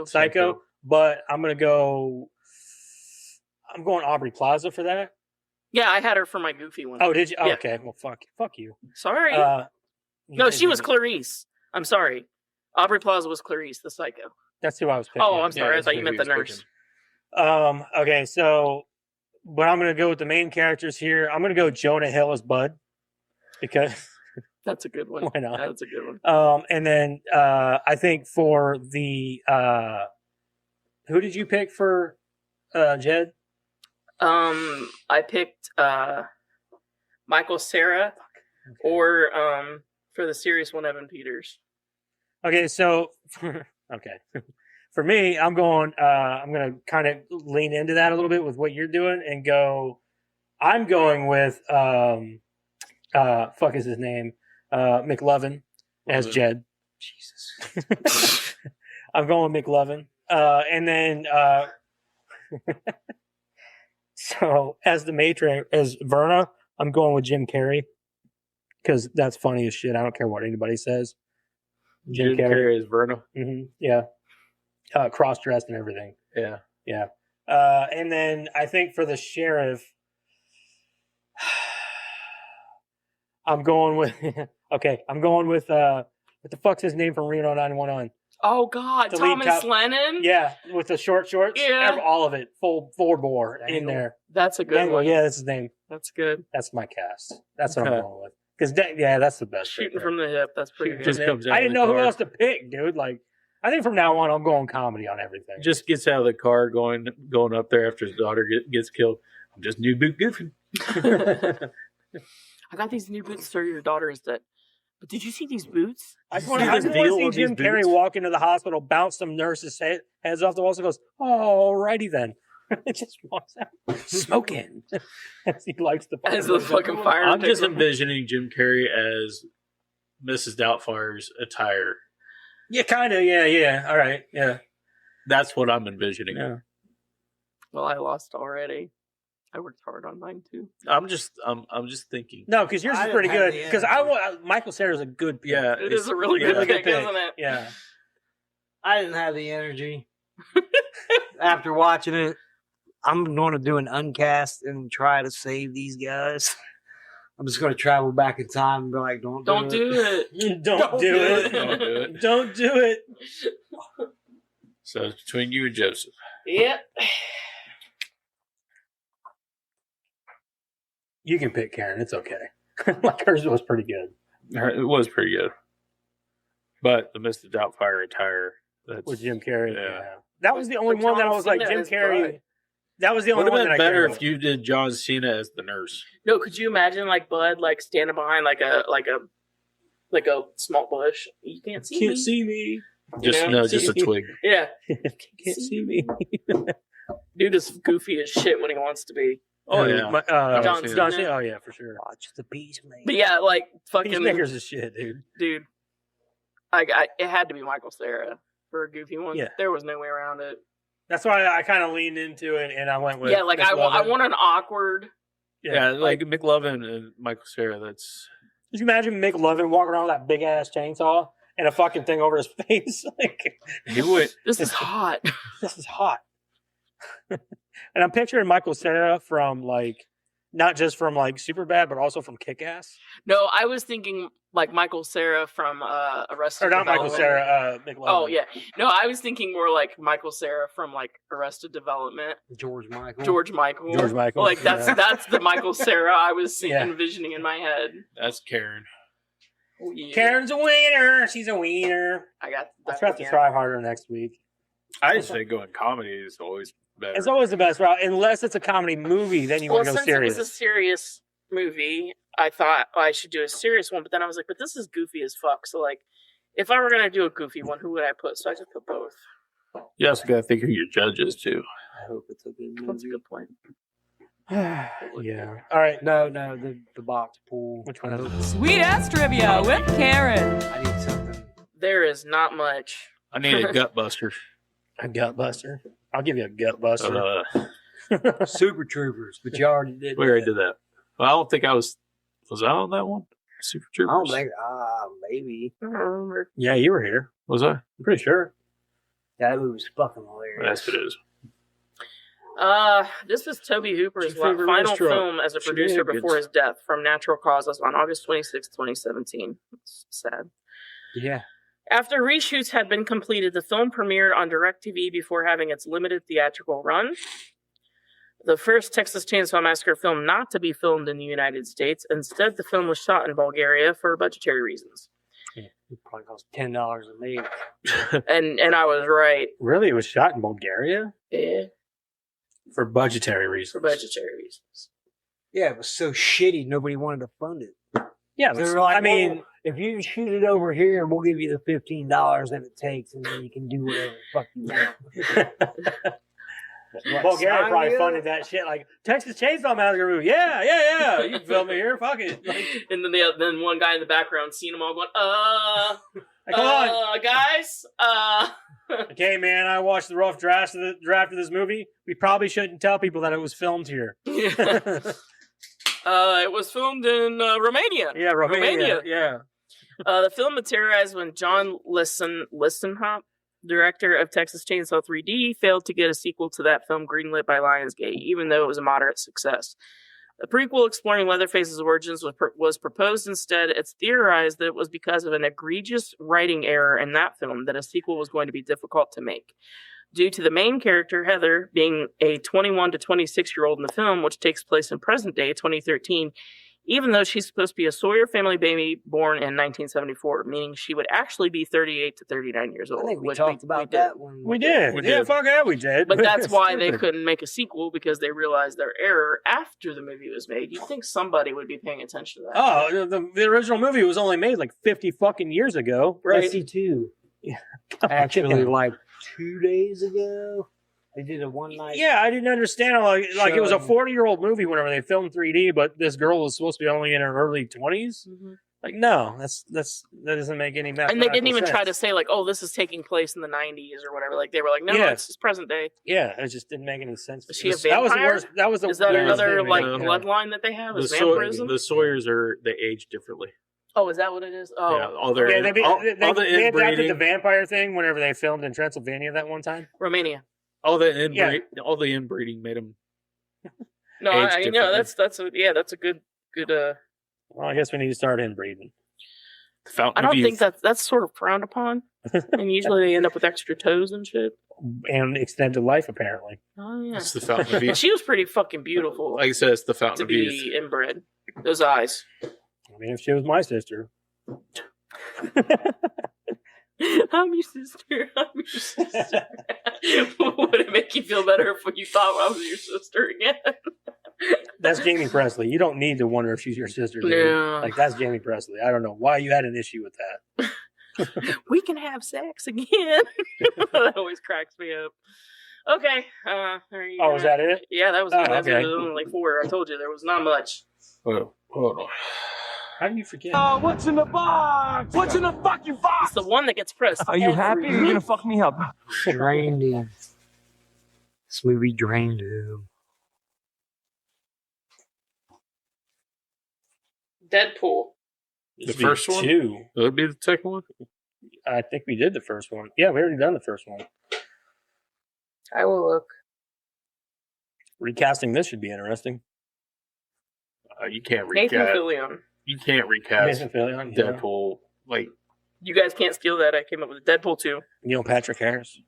[SPEAKER 2] Psycho.
[SPEAKER 1] but I'm going Aubrey Plaza for that.
[SPEAKER 2] Yeah, I had her for my goofy one.
[SPEAKER 1] Oh, did you? Oh,
[SPEAKER 2] Yeah.
[SPEAKER 1] okay, well, fuck you.
[SPEAKER 2] Sorry. No, she was Clarice. I'm sorry. Aubrey Plaza was Clarice, the psycho.
[SPEAKER 1] That's who I was picking.
[SPEAKER 2] Oh, I'm sorry. I
[SPEAKER 4] that's
[SPEAKER 2] thought you
[SPEAKER 4] who
[SPEAKER 2] meant
[SPEAKER 4] he
[SPEAKER 2] the
[SPEAKER 4] was
[SPEAKER 2] nurse.
[SPEAKER 1] Okay, so, but I'm going to go with the main characters here. I'm going to go Jonah Hill as Bud because
[SPEAKER 2] That's a good one.
[SPEAKER 1] Why not?
[SPEAKER 2] That's a good one.
[SPEAKER 1] and then I think for the who did you pick for Jed?
[SPEAKER 2] I picked Michael Cera or for the serious one, Evan Peters.
[SPEAKER 1] Okay, so okay. For me, I'm going to kind of lean into that a little bit with what you're doing and go I'm going with fuck is his name? McLovin as Jed. Jesus. I'm going with McLovin. And then so as the matron as Verna, I'm going with Jim Carrey. Because that's funny as shit. I don't care what anybody says.
[SPEAKER 4] Jim Carrey is Verna.
[SPEAKER 1] Yeah. Cross dressed and everything.
[SPEAKER 4] Yeah.
[SPEAKER 1] Yeah. And then I think for the sheriff, I'm going with I'm going with what the fuck's his name from Reno 911?
[SPEAKER 2] Oh God,
[SPEAKER 1] The lead
[SPEAKER 2] Thomas
[SPEAKER 1] cop.
[SPEAKER 2] Lennon.
[SPEAKER 1] Yeah, with the shorts.
[SPEAKER 2] Yeah.
[SPEAKER 1] All of it, full bore in there.
[SPEAKER 2] That's a good
[SPEAKER 1] Dangle,
[SPEAKER 2] one.
[SPEAKER 1] yeah, that's his name.
[SPEAKER 2] That's good.
[SPEAKER 1] That's my cast. That's what
[SPEAKER 4] Okay.
[SPEAKER 1] I'm going with. Because that's the best.
[SPEAKER 2] Shooting
[SPEAKER 1] right there.
[SPEAKER 2] from the hip. That's pretty
[SPEAKER 1] Shooting
[SPEAKER 2] good.
[SPEAKER 4] Just
[SPEAKER 1] from the
[SPEAKER 4] comes
[SPEAKER 1] hip.
[SPEAKER 4] out
[SPEAKER 1] I
[SPEAKER 4] of
[SPEAKER 1] didn't
[SPEAKER 4] the
[SPEAKER 1] know who
[SPEAKER 4] car.
[SPEAKER 1] else to pick, dude. Like, I think from now on, I'm going comedy on everything.
[SPEAKER 4] Just gets out of the car going up there after his daughter gets killed. I'm just new boot goofing.
[SPEAKER 2] I got these new boots for your daughter is dead. But did you see these boots?
[SPEAKER 1] I just
[SPEAKER 4] See
[SPEAKER 1] want to
[SPEAKER 4] the
[SPEAKER 1] see
[SPEAKER 4] deal on
[SPEAKER 1] Jim
[SPEAKER 4] these
[SPEAKER 1] Carrey
[SPEAKER 4] boots?
[SPEAKER 1] walk into the hospital, bounce some nurses' heads off the walls, and goes, "Alrighty then." It just walks out smoking. He likes the
[SPEAKER 2] As the fucking fire.
[SPEAKER 4] I'm just
[SPEAKER 2] picks him.
[SPEAKER 4] envisioning Jim Carrey as Mrs. Doubtfire's attire.
[SPEAKER 1] Yeah, kind of. Yeah. All right. Yeah.
[SPEAKER 4] That's what I'm envisioning.
[SPEAKER 1] Yeah.
[SPEAKER 2] Well, I lost already. I worked hard on mine too.
[SPEAKER 4] I'm just thinking.
[SPEAKER 1] No, because yours
[SPEAKER 3] I
[SPEAKER 1] is pretty
[SPEAKER 3] didn't have
[SPEAKER 1] good.
[SPEAKER 3] the
[SPEAKER 1] Because I want Michael Cera's a good pick.
[SPEAKER 4] Yeah,
[SPEAKER 2] It is a really
[SPEAKER 4] yeah.
[SPEAKER 2] good pick,
[SPEAKER 1] pick.
[SPEAKER 2] isn't it?
[SPEAKER 1] Yeah.
[SPEAKER 3] I didn't have the energy. After watching it, I'm going to do an uncast and try to save these guys. I'm just going to travel back in time and be like, don't
[SPEAKER 2] Do it.
[SPEAKER 1] Don't do it.
[SPEAKER 4] Don't do it.
[SPEAKER 1] Don't do it.
[SPEAKER 4] So it's between you and Joseph.
[SPEAKER 2] Yep.
[SPEAKER 1] You can pick Karen. It's okay. Like hers was pretty good.
[SPEAKER 4] It was pretty good. But the Mr. Doubtfire attire, that's
[SPEAKER 1] With Jim Carrey.
[SPEAKER 4] Yeah.
[SPEAKER 1] That was the only
[SPEAKER 2] But
[SPEAKER 1] one that I
[SPEAKER 2] John
[SPEAKER 1] was like,
[SPEAKER 2] Cena
[SPEAKER 1] Jim
[SPEAKER 2] is
[SPEAKER 1] Carrey.
[SPEAKER 2] good.
[SPEAKER 1] That was the only
[SPEAKER 4] would have
[SPEAKER 1] one that
[SPEAKER 4] been
[SPEAKER 1] I
[SPEAKER 4] better
[SPEAKER 1] cared
[SPEAKER 4] if
[SPEAKER 1] about.
[SPEAKER 4] you did John Cena as the nurse.
[SPEAKER 2] No, could you imagine like Bud like standing behind like a small bush? You can't see me.
[SPEAKER 1] see me.
[SPEAKER 4] Just
[SPEAKER 2] know?
[SPEAKER 4] just a twig.
[SPEAKER 2] Yeah,
[SPEAKER 1] Can't see me.
[SPEAKER 2] dude is goofy as shit when he wants to be.
[SPEAKER 4] Oh yeah.
[SPEAKER 2] John
[SPEAKER 1] John
[SPEAKER 2] Cena.
[SPEAKER 1] Cena. Oh yeah, for sure.
[SPEAKER 3] Watch the Peacemaker.
[SPEAKER 2] But yeah, like fucking
[SPEAKER 1] Peacemakers is shit, dude.
[SPEAKER 2] dude. It had to be Michael Cera for a goofy one.
[SPEAKER 1] Yeah.
[SPEAKER 2] There was no way around it.
[SPEAKER 1] That's why I kind of leaned into it, and I went with
[SPEAKER 2] Yeah, like I
[SPEAKER 1] McLovin.
[SPEAKER 2] want an awkward.
[SPEAKER 4] Yeah, like McLovin and Michael Cera. That's
[SPEAKER 1] Could you imagine Mick Lovin walking around with that big ass chainsaw and a fucking thing over his face? Like,
[SPEAKER 4] he would.
[SPEAKER 2] This is hot.
[SPEAKER 1] this is hot. And I'm picturing Michael Cera from like, not just from like Superbad, but also from Kick Ass.
[SPEAKER 2] No, I was thinking like Michael Cera from Arrested
[SPEAKER 1] Or not Michael
[SPEAKER 2] Development.
[SPEAKER 1] Cera, Mick Lovin.
[SPEAKER 2] Oh yeah, no, I was thinking more like Michael Cera from like Arrested Development.
[SPEAKER 3] George Michael.
[SPEAKER 2] George Michael.
[SPEAKER 1] George Michael.
[SPEAKER 2] Like that's
[SPEAKER 1] Yeah.
[SPEAKER 2] that's the Michael Cera I was
[SPEAKER 1] Yeah.
[SPEAKER 2] envisioning in my head.
[SPEAKER 4] That's Karen.
[SPEAKER 2] Oh, yeah.
[SPEAKER 1] Karen's a wiener. She's a wiener.
[SPEAKER 2] I got.
[SPEAKER 1] I'll try to try harder next week.
[SPEAKER 4] I just think going comedy is always better.
[SPEAKER 1] It's always the best route, unless it's a comedy movie. Then you
[SPEAKER 2] Well,
[SPEAKER 1] want to go
[SPEAKER 2] since
[SPEAKER 1] serious.
[SPEAKER 2] it was a serious movie, I thought I should do a serious one. But then I was like, but this is goofy as fuck. So like, if I were gonna do a goofy one, who would I put? So I just put both.
[SPEAKER 4] You also got to think who your judge is too.
[SPEAKER 3] I hope it's a good
[SPEAKER 2] That's a
[SPEAKER 3] movie.
[SPEAKER 2] good point.
[SPEAKER 1] Yeah. All right.
[SPEAKER 3] No, the box pool.
[SPEAKER 1] Which one?
[SPEAKER 3] I hope-
[SPEAKER 8] Sweet ass trivia with Karen.
[SPEAKER 3] I need something.
[SPEAKER 2] There is not much.
[SPEAKER 4] I need a gut buster.
[SPEAKER 1] A gut buster. I'll give you a gut buster.
[SPEAKER 3] Super Troopers, but you already did.
[SPEAKER 4] We already
[SPEAKER 3] that.
[SPEAKER 4] did that. Well, I don't think I was. Was I on that one? Super
[SPEAKER 3] I don't
[SPEAKER 4] Troopers.
[SPEAKER 3] think. Maybe.
[SPEAKER 2] I don't remember.
[SPEAKER 1] Yeah, you were here.
[SPEAKER 4] Was I?
[SPEAKER 1] I'm pretty sure.
[SPEAKER 3] That movie was fucking hilarious.
[SPEAKER 4] Yes, it is.
[SPEAKER 2] This was Toby Hooper's
[SPEAKER 1] Your favorite
[SPEAKER 2] final
[SPEAKER 1] restaurant?
[SPEAKER 2] film as a producer
[SPEAKER 4] Shenanigans.
[SPEAKER 2] before his death from natural causes on August 26, 2017. It's sad.
[SPEAKER 3] Yeah.
[SPEAKER 2] After reshoots had been completed, the film premiered on DirecTV before having its limited theatrical run. The first Texas Chainsaw Massacre film not to be filmed in the United States. Instead, the film was shot in Bulgaria for budgetary reasons.
[SPEAKER 3] It probably cost $10 a make.
[SPEAKER 2] And I was right.
[SPEAKER 1] Really? It was shot in Bulgaria?
[SPEAKER 2] Yeah,
[SPEAKER 1] For budgetary reasons.
[SPEAKER 2] for budgetary reasons.
[SPEAKER 3] Yeah, it was so shitty nobody wanted to fund it.
[SPEAKER 1] Yeah,
[SPEAKER 3] They
[SPEAKER 1] but
[SPEAKER 3] were like,
[SPEAKER 1] I mean,
[SPEAKER 3] "Well, if you shoot it over here, we'll give you the $15 that it takes, and then you can do whatever the fuck you want."
[SPEAKER 1] Bulgaria
[SPEAKER 3] sign
[SPEAKER 1] probably
[SPEAKER 3] me up?
[SPEAKER 1] funded that shit. Like, Texas Chainsaw Massacre movie. Yeah. You can film it here. Fuck it. Like,
[SPEAKER 2] And then one guy in the background seeing them all going,
[SPEAKER 1] come on.
[SPEAKER 2] guys,
[SPEAKER 1] Okay, man, I watched the rough draft of this movie. We probably shouldn't tell people that it was filmed here.
[SPEAKER 2] it was filmed in Romania.
[SPEAKER 1] Yeah, Romania. Yeah.
[SPEAKER 2] The film materialized when John Listenhop, director of Texas Chainsaw 3D, failed to get a sequel to that film greenlit by Lionsgate, even though it was a moderate success. A prequel exploring Leatherface's origins was proposed instead. It's theorized that it was because of an egregious writing error in that film that a sequel was going to be difficult to make. Due to the main character, Heather, being a 21 to 26-year-old in the film, which takes place in present day, 2013, even though she's supposed to be a Sawyer family baby born in 1974, meaning she would actually be 38 to 39 years old.
[SPEAKER 3] I think we
[SPEAKER 2] which
[SPEAKER 3] talked about
[SPEAKER 2] did.
[SPEAKER 3] that one.
[SPEAKER 1] We did.
[SPEAKER 4] We
[SPEAKER 1] Yeah,
[SPEAKER 4] did.
[SPEAKER 1] fuck yeah, we did.
[SPEAKER 2] But that's why they
[SPEAKER 1] Stupid.
[SPEAKER 2] couldn't make a sequel, because they realized their error after the movie was made. You'd think somebody would be paying attention to that.
[SPEAKER 1] Oh, the original movie was only made like 50 fucking years ago.
[SPEAKER 2] Right.
[SPEAKER 3] SC2.
[SPEAKER 1] Yeah.
[SPEAKER 3] Actually, like 2 days ago, they did a one night.
[SPEAKER 1] Yeah, I didn't understand. Like it was a
[SPEAKER 3] Showing.
[SPEAKER 1] 40-year-old movie whenever they filmed 3D, but this girl was supposed to be only in her early 20s.
[SPEAKER 2] Mhm.
[SPEAKER 1] Like, no, that doesn't make any
[SPEAKER 2] And they
[SPEAKER 1] mathematical
[SPEAKER 2] didn't even try to
[SPEAKER 1] sense.
[SPEAKER 2] say, like, oh, this is taking place in the 90s or whatever. Like, they were like, no,
[SPEAKER 1] Yeah.
[SPEAKER 2] it's present day.
[SPEAKER 1] Yeah, it just didn't make any sense.
[SPEAKER 2] Is she a
[SPEAKER 1] That was the
[SPEAKER 2] vampire?
[SPEAKER 1] worst. That was the
[SPEAKER 2] Is that
[SPEAKER 1] worst
[SPEAKER 2] another,
[SPEAKER 1] thing,
[SPEAKER 2] like,
[SPEAKER 1] man.
[SPEAKER 2] bloodline that they have?
[SPEAKER 4] The,
[SPEAKER 2] Is vampirism?
[SPEAKER 4] the Sawyers they age differently.
[SPEAKER 2] Oh, is that what it is? Oh,
[SPEAKER 4] Yeah, all their
[SPEAKER 1] Yeah, they
[SPEAKER 4] all the
[SPEAKER 1] adapted
[SPEAKER 4] inbreeding,
[SPEAKER 1] the vampire thing whenever they filmed in Transylvania that one time.
[SPEAKER 2] Romania.
[SPEAKER 4] all the inbreeding made them.
[SPEAKER 2] No,
[SPEAKER 4] Age
[SPEAKER 2] I know
[SPEAKER 4] differently.
[SPEAKER 2] that's a good.
[SPEAKER 1] Well, I guess we need to start inbreeding.
[SPEAKER 4] The fountain
[SPEAKER 2] I don't
[SPEAKER 4] of
[SPEAKER 2] think
[SPEAKER 4] youth.
[SPEAKER 2] that's sort of frowned upon, and usually they end up with extra toes and shit.
[SPEAKER 1] And extended life, apparently.
[SPEAKER 2] Oh yeah,
[SPEAKER 4] It's the fountain of
[SPEAKER 2] and
[SPEAKER 4] youth.
[SPEAKER 2] she was pretty fucking beautiful
[SPEAKER 4] Like I said, it's the
[SPEAKER 2] to
[SPEAKER 4] fountain of youth.
[SPEAKER 2] be inbred. Those eyes.
[SPEAKER 1] I mean, if she was my sister.
[SPEAKER 2] I'm your sister. I'm your sister. Would it make you feel better if you thought I was your sister again?
[SPEAKER 1] That's Jamie Presley. You don't need to wonder if she's your sister. Dude.
[SPEAKER 2] No.
[SPEAKER 1] Like, that's Jamie Presley. I don't know why you had an issue with that.
[SPEAKER 2] We can have sex again. That always cracks me up. Okay. Are you
[SPEAKER 1] Oh, was that it?
[SPEAKER 2] Yeah, that was
[SPEAKER 1] Oh,
[SPEAKER 2] it. That's
[SPEAKER 1] okay.
[SPEAKER 2] it. There was only 4. I told you there was not much.
[SPEAKER 4] Oh, hold on.
[SPEAKER 1] How do you forget?
[SPEAKER 7] What's in the box? What's in the fucking
[SPEAKER 2] It's
[SPEAKER 7] box?
[SPEAKER 2] the one that gets pressed.
[SPEAKER 5] Are you happy?
[SPEAKER 2] every
[SPEAKER 5] You're gonna
[SPEAKER 2] week.
[SPEAKER 5] fuck me up.
[SPEAKER 3] Drained him. This movie drained him.
[SPEAKER 2] Deadpool.
[SPEAKER 4] The first one?
[SPEAKER 1] Two.
[SPEAKER 4] That would be the second one.
[SPEAKER 1] I think we did the first one. Yeah, we already done the first one.
[SPEAKER 2] I will look.
[SPEAKER 1] Recasting this should be interesting.
[SPEAKER 4] You can't
[SPEAKER 2] Nathan
[SPEAKER 4] recast.
[SPEAKER 2] Fillion.
[SPEAKER 4] You can't recast
[SPEAKER 1] Nathan Fillion, yeah.
[SPEAKER 4] Deadpool. Like
[SPEAKER 2] You guys can't steal that. I came up with Deadpool 2.
[SPEAKER 1] Neil Patrick Harris.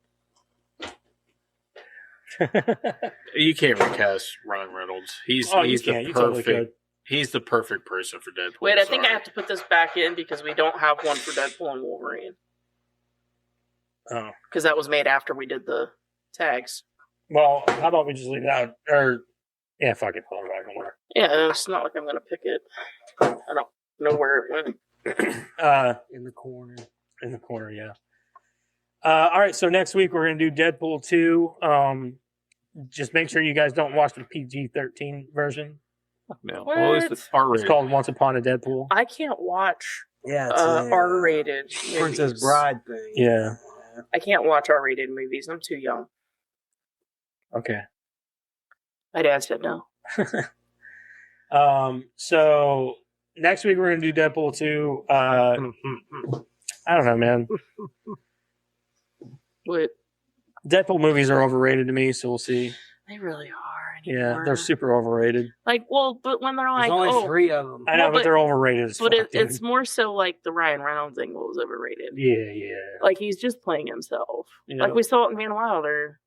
[SPEAKER 4] you can't recast Ryan Reynolds. He's
[SPEAKER 1] Oh, you
[SPEAKER 4] he's the
[SPEAKER 1] can't. You totally
[SPEAKER 4] perfect.
[SPEAKER 1] could.
[SPEAKER 4] He's the perfect person for Deadpool.
[SPEAKER 2] Wait, I think I
[SPEAKER 4] Sorry.
[SPEAKER 2] have to put this back in because we don't have one for Deadpool and Wolverine.
[SPEAKER 1] Oh.
[SPEAKER 2] Because that was made after we did the tags.
[SPEAKER 1] Well, how about we just leave it out? Or, yeah, fuck it. Hold on, back on there.
[SPEAKER 2] Yeah, it's not like I'm going to pick it. I don't know where it went.
[SPEAKER 3] In the corner.
[SPEAKER 1] In the corner, yeah. All right, so next week we're going to do Deadpool 2. Just make sure you guys don't watch the PG-13 version.
[SPEAKER 4] No,
[SPEAKER 2] What?
[SPEAKER 4] well, it's R-rated.
[SPEAKER 1] It's called Once Upon a Deadpool.
[SPEAKER 2] I can't watch
[SPEAKER 3] Yeah, it's
[SPEAKER 2] R-rated
[SPEAKER 3] Princess
[SPEAKER 2] movies.
[SPEAKER 3] Bride thing.
[SPEAKER 1] Yeah.
[SPEAKER 2] I can't watch R-rated movies. I'm too young.
[SPEAKER 1] Okay.
[SPEAKER 2] My dad said no.
[SPEAKER 1] So next week we're going to do Deadpool 2. I don't know, man.
[SPEAKER 2] What?
[SPEAKER 1] Deadpool movies are overrated to me, so we'll see.
[SPEAKER 2] They really are.
[SPEAKER 1] Yeah,
[SPEAKER 2] Anymore.
[SPEAKER 1] they're super overrated.
[SPEAKER 2] Like, well, but when they're like,
[SPEAKER 3] There's only
[SPEAKER 2] oh,
[SPEAKER 3] 3 of them.
[SPEAKER 1] I know,
[SPEAKER 2] Well,
[SPEAKER 1] but
[SPEAKER 2] but-
[SPEAKER 1] they're overrated as
[SPEAKER 2] but
[SPEAKER 1] fuck, dude.
[SPEAKER 2] it's more so like the Ryan Reynolds thing was overrated.
[SPEAKER 1] Yeah, yeah.
[SPEAKER 2] Like he's just playing himself.
[SPEAKER 1] You
[SPEAKER 2] Like
[SPEAKER 1] know?
[SPEAKER 2] we saw it in Van Wilder.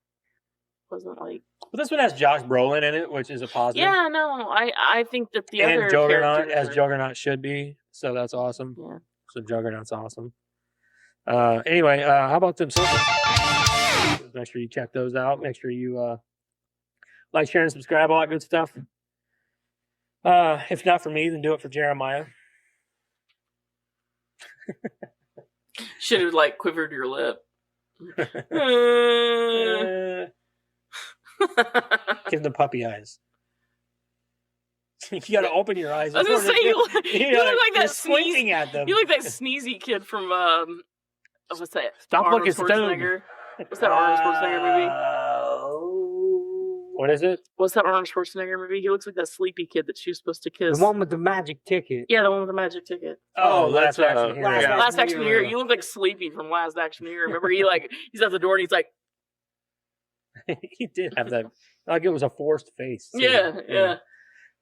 [SPEAKER 2] Wasn't like
[SPEAKER 1] But this one has Josh Brolin in it, which is a positive.
[SPEAKER 2] yeah, no, I think that the
[SPEAKER 1] and
[SPEAKER 2] other
[SPEAKER 1] Juggernaut,
[SPEAKER 2] characters
[SPEAKER 1] as
[SPEAKER 2] are-
[SPEAKER 1] Juggernaut should be. So that's awesome.
[SPEAKER 2] Yeah.
[SPEAKER 1] So Juggernaut's awesome. Anyway, how about them socials? Make sure you check those out. Make sure you like, share, and subscribe, all that good stuff. If not for me, then do it for Jeremiah.
[SPEAKER 2] should have like quivered your lip.
[SPEAKER 1] Give them puppy eyes. You gotta open your eyes.
[SPEAKER 2] I was gonna say you look like
[SPEAKER 1] you're
[SPEAKER 2] that
[SPEAKER 1] squinting at them.
[SPEAKER 2] You look like sneezy kid from what's that?
[SPEAKER 1] Stop
[SPEAKER 2] Arnold
[SPEAKER 1] looking stoned.
[SPEAKER 2] Schwarzenegger. What's that Arnold Schwarzenegger movie?
[SPEAKER 1] What is it?
[SPEAKER 2] What's that Arnold Schwarzenegger movie? He looks like that sleepy kid that she was supposed to kiss.
[SPEAKER 3] The one with the magic ticket.
[SPEAKER 2] Yeah, the one with the magic ticket.
[SPEAKER 1] Oh,
[SPEAKER 4] that's
[SPEAKER 1] Action Hero.
[SPEAKER 3] Last
[SPEAKER 1] Yeah.
[SPEAKER 2] Last Action Hero. You look like Sleepy from Last Action Hero. Remember, he's at the door and he's like,
[SPEAKER 1] He did have that. Like it was a forced face. too.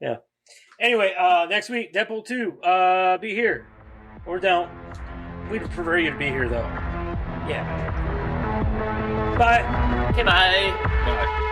[SPEAKER 2] yeah.
[SPEAKER 1] Anyway, next week, Deadpool 2. Be here or don't. We'd prefer you to be here though. Yeah. Bye.
[SPEAKER 2] Okay, bye.
[SPEAKER 4] Bye.